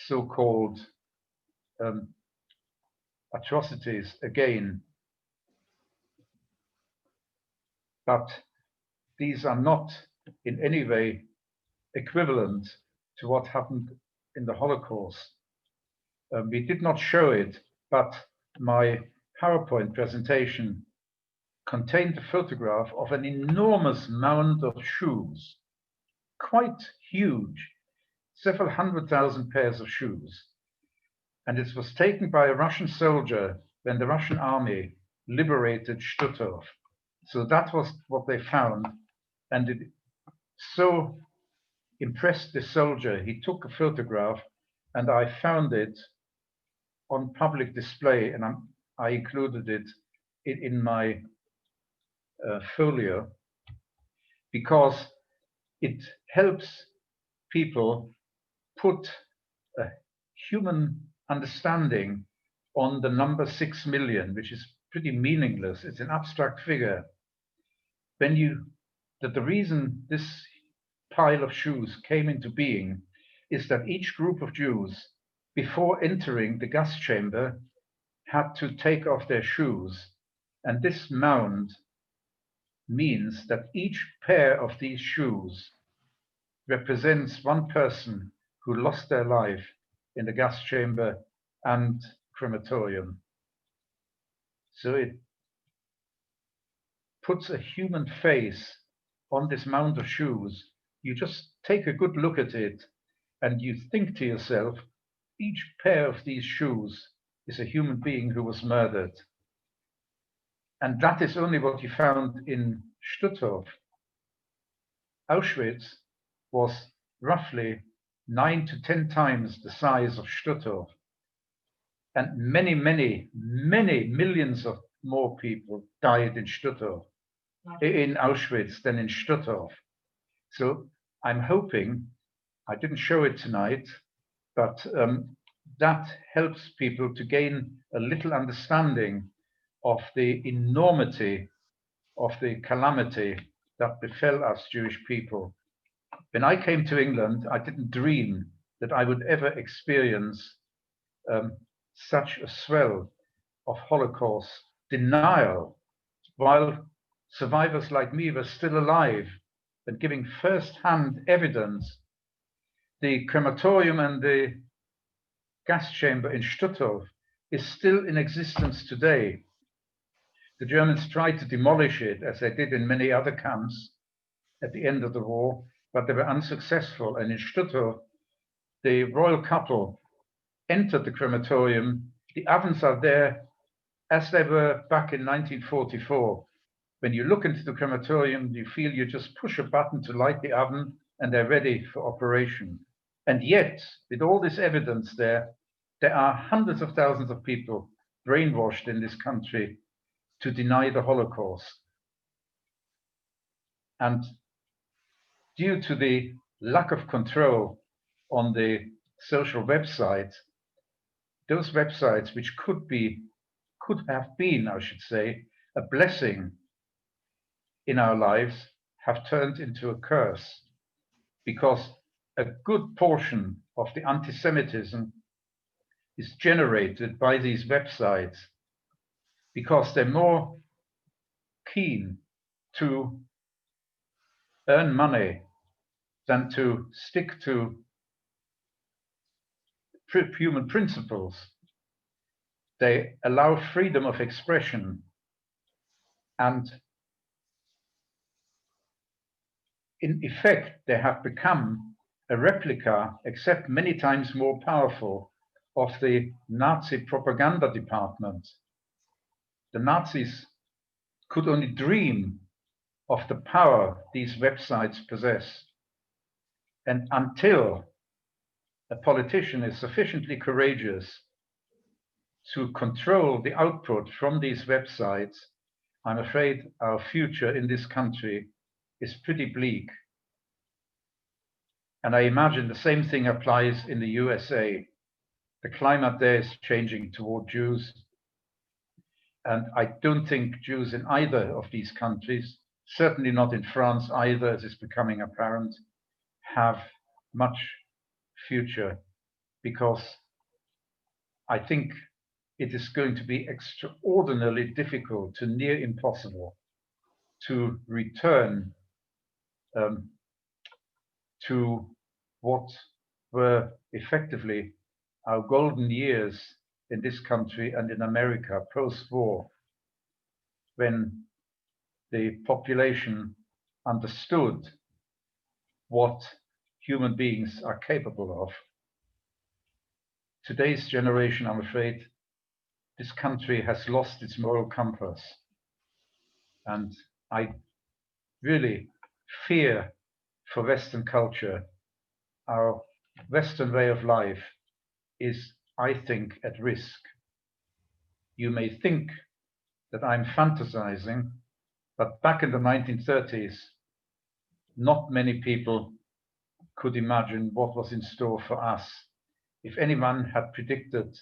so-called atrocities again, but these are not in any way equivalent to what happened in the Holocaust. We did not show it, but my PowerPoint presentation contained a photograph of an enormous mound of shoes, quite huge, several 100,000 pairs of shoes. And it was taken by a Russian soldier when the Russian army liberated Stutthof. So that was what they found. And it so impressed the soldier, he took a photograph, and I found it on public display, and I included it in my folio, because it helps people put a human understanding on the number 6 million, which is pretty meaningless. It's an abstract figure. That the reason this pile of shoes came into being is that each group of Jews, before entering the gas chamber, had to take off their shoes. And this mound means that each pair of these shoes represents one person who lost their life in the gas chamber and crematorium. So it puts a human face on this mound of shoes you just take a good look at it and you think to yourself, each pair of these shoes is a human being who was murdered. And that is only what you found in Stutthof. Auschwitz was roughly 9 to 10 times the size of Stutthof. And many, many, many millions of more people died in Stutthof, in Auschwitz than in Stutthof. So I'm hoping, I didn't show it tonight, but that helps people to gain a little understanding of the enormity of the calamity that befell us Jewish people. When I came to England, I didn't dream that I would ever experience such a swell of Holocaust denial, while survivors like me were still alive and giving first-hand evidence. The crematorium and the gas chamber in Stutthof is still in existence today. The Germans tried to demolish it, as they did in many other camps at the end of the war, but they were unsuccessful. And in Stutthof, the royal couple entered the crematorium. The ovens are there as they were back in 1944. When you look into the crematorium, you feel you just push a button to light the oven and they're ready for operation. And yet, with all this evidence there are hundreds of thousands of people brainwashed in this country to deny the Holocaust. And due to the lack of control on the social websites, those websites which could have been, I should say, a blessing in our lives, have turned into a curse, because a good portion of the anti-Semitism is generated by these websites, because they're more keen to earn money than to stick to human principles. They allow freedom of expression, and in effect, they have become a replica, except many times more powerful, of the Nazi propaganda department. The Nazis could only dream of the power these websites possess. And until a politician is sufficiently courageous to control the output from these websites, I'm afraid our future in this country is pretty bleak. And I imagine the same thing applies in the USA. The climate there is changing toward Jews. And I don't think Jews in either of these countries, certainly not in France either, as is becoming apparent, have much future, because I think it is going to be extraordinarily difficult to near impossible to return to what were effectively our golden years in this country and in America post-war, when the population understood what human beings are capable of. Today's generation, I'm afraid, this country has lost its moral compass. And I really fear for Western culture. Our Western way of life is, I think, at risk. You may think that I'm fantasizing, but back in the 1930s, not many people could imagine what was in store for us. If anyone had predicted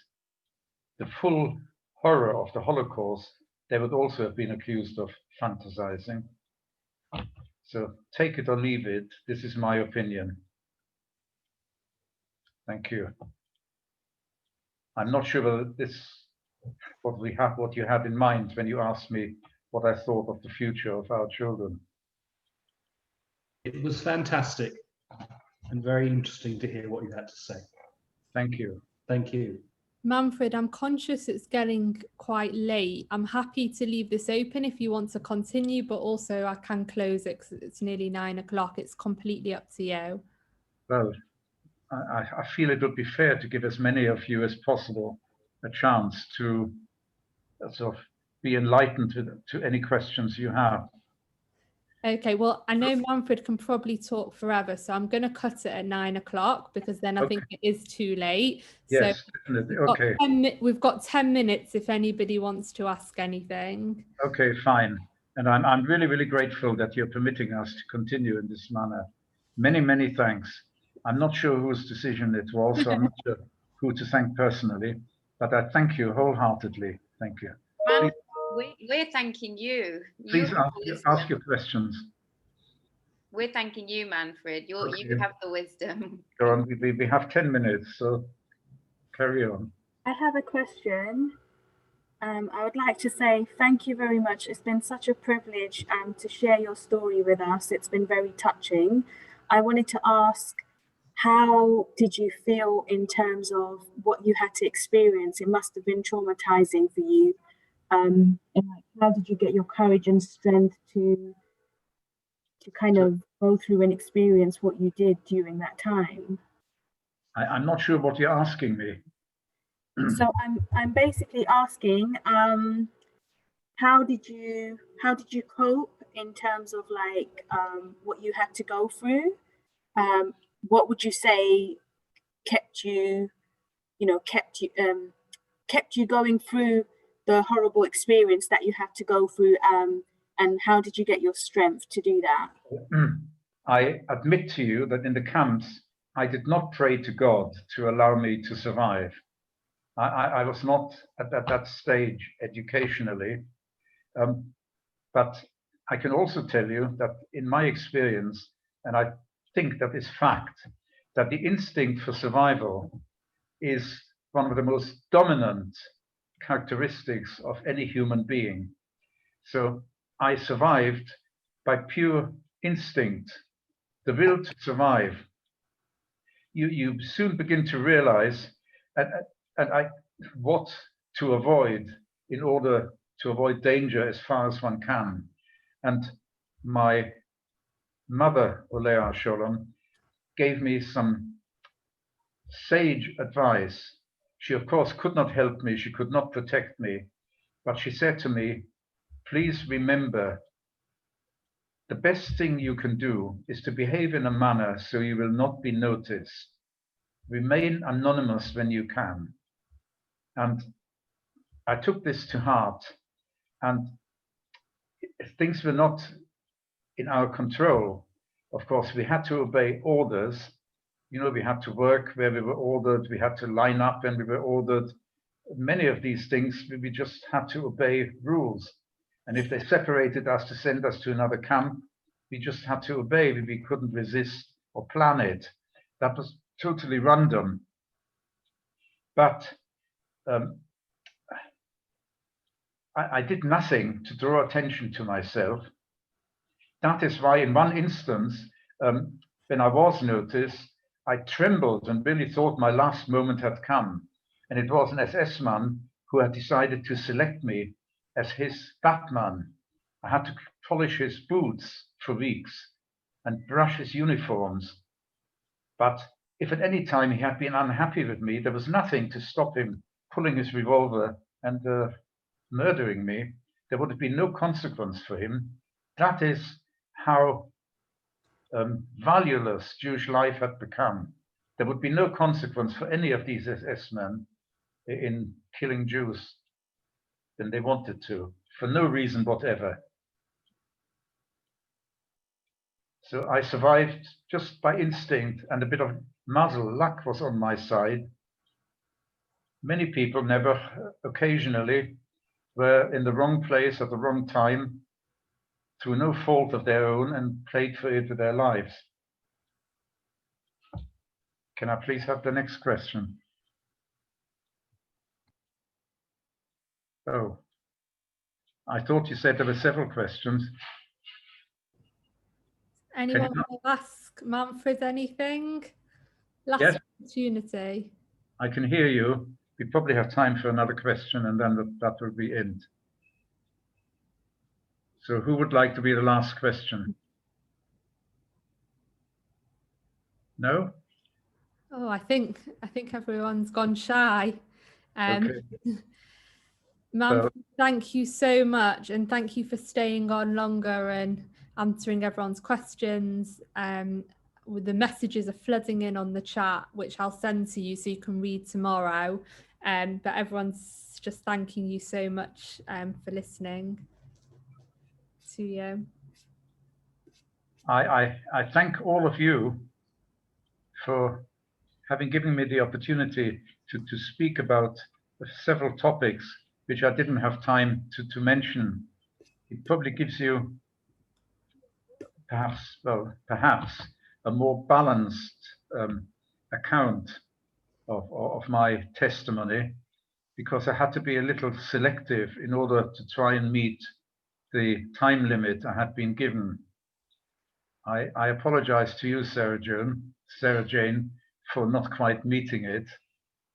the full horror of the Holocaust, they would also have been accused of fantasizing. So take it or leave it. This is my opinion. Thank you. I'm not sure whether this what you had in mind when you asked me what I thought of the future of our children. It was fantastic and very interesting to hear what you had to say. Thank you. Thank you. Manfred, I'm conscious it's getting quite late. I'm happy to leave this open if you want to continue, but also I can close it because it's nearly 9 o'clock. It's completely up to you. Well, I feel it would be fair to give as many of you as possible a chance to sort of be enlightened to any questions you have. Okay, well, I know Manfred can probably talk forever, so I'm going to cut it at 9 o'clock because then I think it is too late. Yes, so definitely. Okay. We've got 10 minutes if anybody wants to ask anything. Okay, fine. And I'm really, really grateful that you're permitting us to continue in this manner. Many, many thanks. I'm not sure whose decision it was, so I'm not sure who to thank personally, but I thank you wholeheartedly. Thank you. Well, we're thanking you. Please ask your questions. We're thanking you, Manfred. You have the wisdom. Go on. We have 10 minutes, so carry on. I have a question. I would like to say thank you very much. It's been such a privilege to share your story with us. It's been very touching. I wanted to ask, how did you feel in terms of what you had to experience? It must have been traumatizing for you. And how did you get your courage and strength to kind of go through and experience what you did during that time? I'm not sure what you're asking me. So I'm basically asking, how did you cope in terms of like what you had to go through? What would you say kept you going through the horrible experience that you had to go through? And how did you get your strength to do that? I admit to you that in the camps, I did not pray to God to allow me to survive. I was not at that stage educationally, but I can also tell you that in my experience, and I think that is fact, that the instinct for survival is one of the most dominant characteristics of any human being. So I survived by pure instinct, the will to survive. You soon begin to realize what to avoid in order to avoid danger as far as one can. And my mother, Olea Sholem, gave me some sage advice. She, of course, could not help me. She could not protect me. But she said to me, please remember, the best thing you can do is to behave in a manner so you will not be noticed. Remain anonymous when you can. And I took this to heart, and things were not in our control. Of course, we had to obey orders. You know, we had to work where we were ordered. We had to line up when we were ordered. Many of these things, we just had to obey rules. And if they separated us to send us to another camp, we just had to obey. We couldn't resist or plan it. That was totally random. But I did nothing to draw attention to myself. That is why in one instance, when I was noticed, I trembled and really thought my last moment had come. And it was an SS man who had decided to select me as his Batman. I had to polish his boots for weeks and brush his uniforms. But if at any time he had been unhappy with me, there was nothing to stop him pulling his revolver and murdering me. There would have been no consequence for him. That is how valueless Jewish life had become. There would be no consequence for any of these SS men in killing Jews than they wanted to, for no reason whatever. So I survived just by instinct, and a bit of muzzle luck was on my side. Many people never, occasionally, were in the wrong place at the wrong time through no fault of their own and paid for it with their lives. Can I please have the next question? Oh, I thought you said there were several questions. Anyone want to ask Manfred anything? Last Yes. opportunity. I can hear you. we probably have time for another question, and then that will be it. So who would like to be the last question? No? Oh, I think everyone's gone shy. Okay. Manfred, thank you so much, and thank you for staying on longer and answering everyone's questions. The messages are flooding in on the chat, which I'll send to you so you can read tomorrow. But everyone's just thanking you so much for listening to you. I thank all of you for having given me the opportunity to speak about several topics which I didn't have time to mention. It probably gives you perhaps a more balanced account of my testimony, because I had to be a little selective in order to try and meet the time limit I had been given. I apologize to you, Sarah Jane, for not quite meeting it,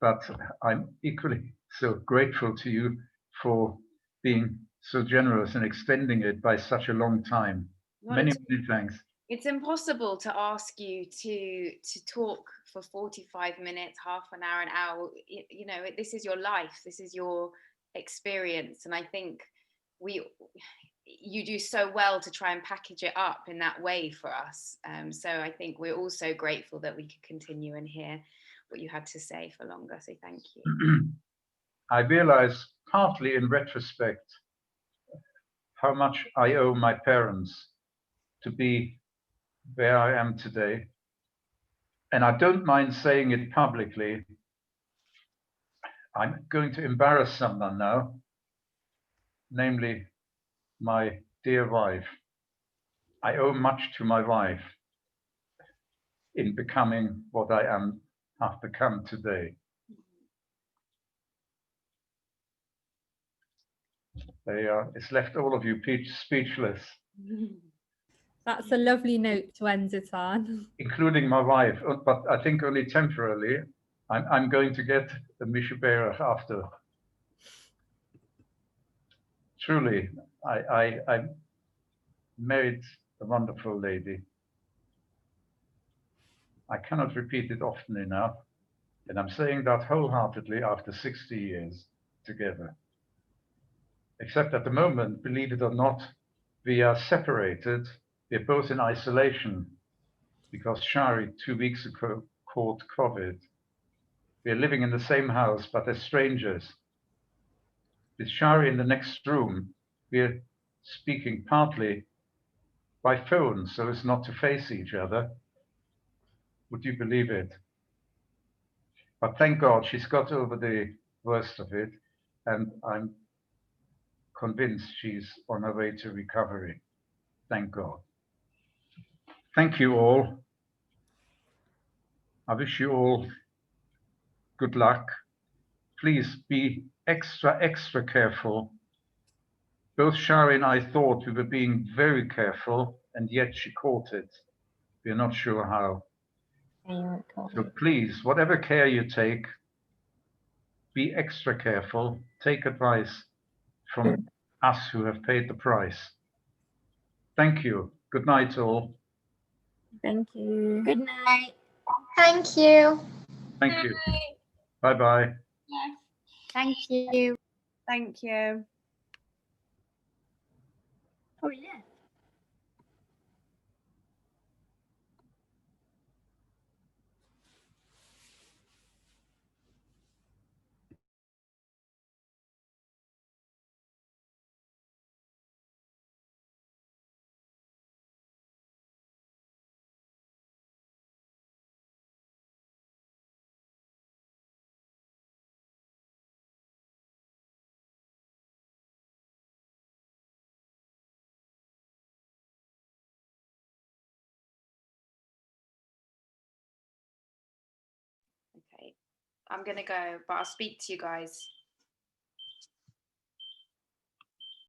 but I'm equally so grateful to you for being so generous and extending it by such a long time. Many thanks. It's impossible to ask you to talk for 45 minutes, half an hour. You know, this is your life, this is your experience, and I think you do so well to try and package it up in that way for us. So I think we're also grateful that we could continue and hear what you had to say for longer. So thank you. I realize partly in retrospect how much I owe my parents to be where I am today. And I don't mind saying it publicly. I'm going to embarrass someone now, namely my dear wife. I owe much to my wife in becoming what I have become today. It's left all of you speechless. That's a lovely note to end it on. Including my wife, but I think only temporarily. I'm going to get the Mishubera after. Truly, I married a wonderful lady. I cannot repeat it often enough, and I'm saying that wholeheartedly after 60 years together. Except at the moment, believe it or not, we are separated. We're both in isolation because Shari 2 weeks ago caught COVID. We're living in the same house, but as strangers. With Shari in the next room, we're speaking partly by phone so as not to face each other. Would you believe it? But thank God she's got over the worst of it, and I'm convinced she's on her way to recovery. Thank God. Thank you all. I wish you all good luck. Please be extra careful. Both Shari and I thought we were being very careful, and yet she caught it. We're not sure how. So please, whatever care you take, be extra careful. Take advice from us who have paid the price. Thank you. Good night, all. Thank you. Good night. Thank you. Thank you. Bye-bye. Yes. Thank you. Thank you. Oh, yeah. Okay, I'm gonna go, but I'll speak to you guys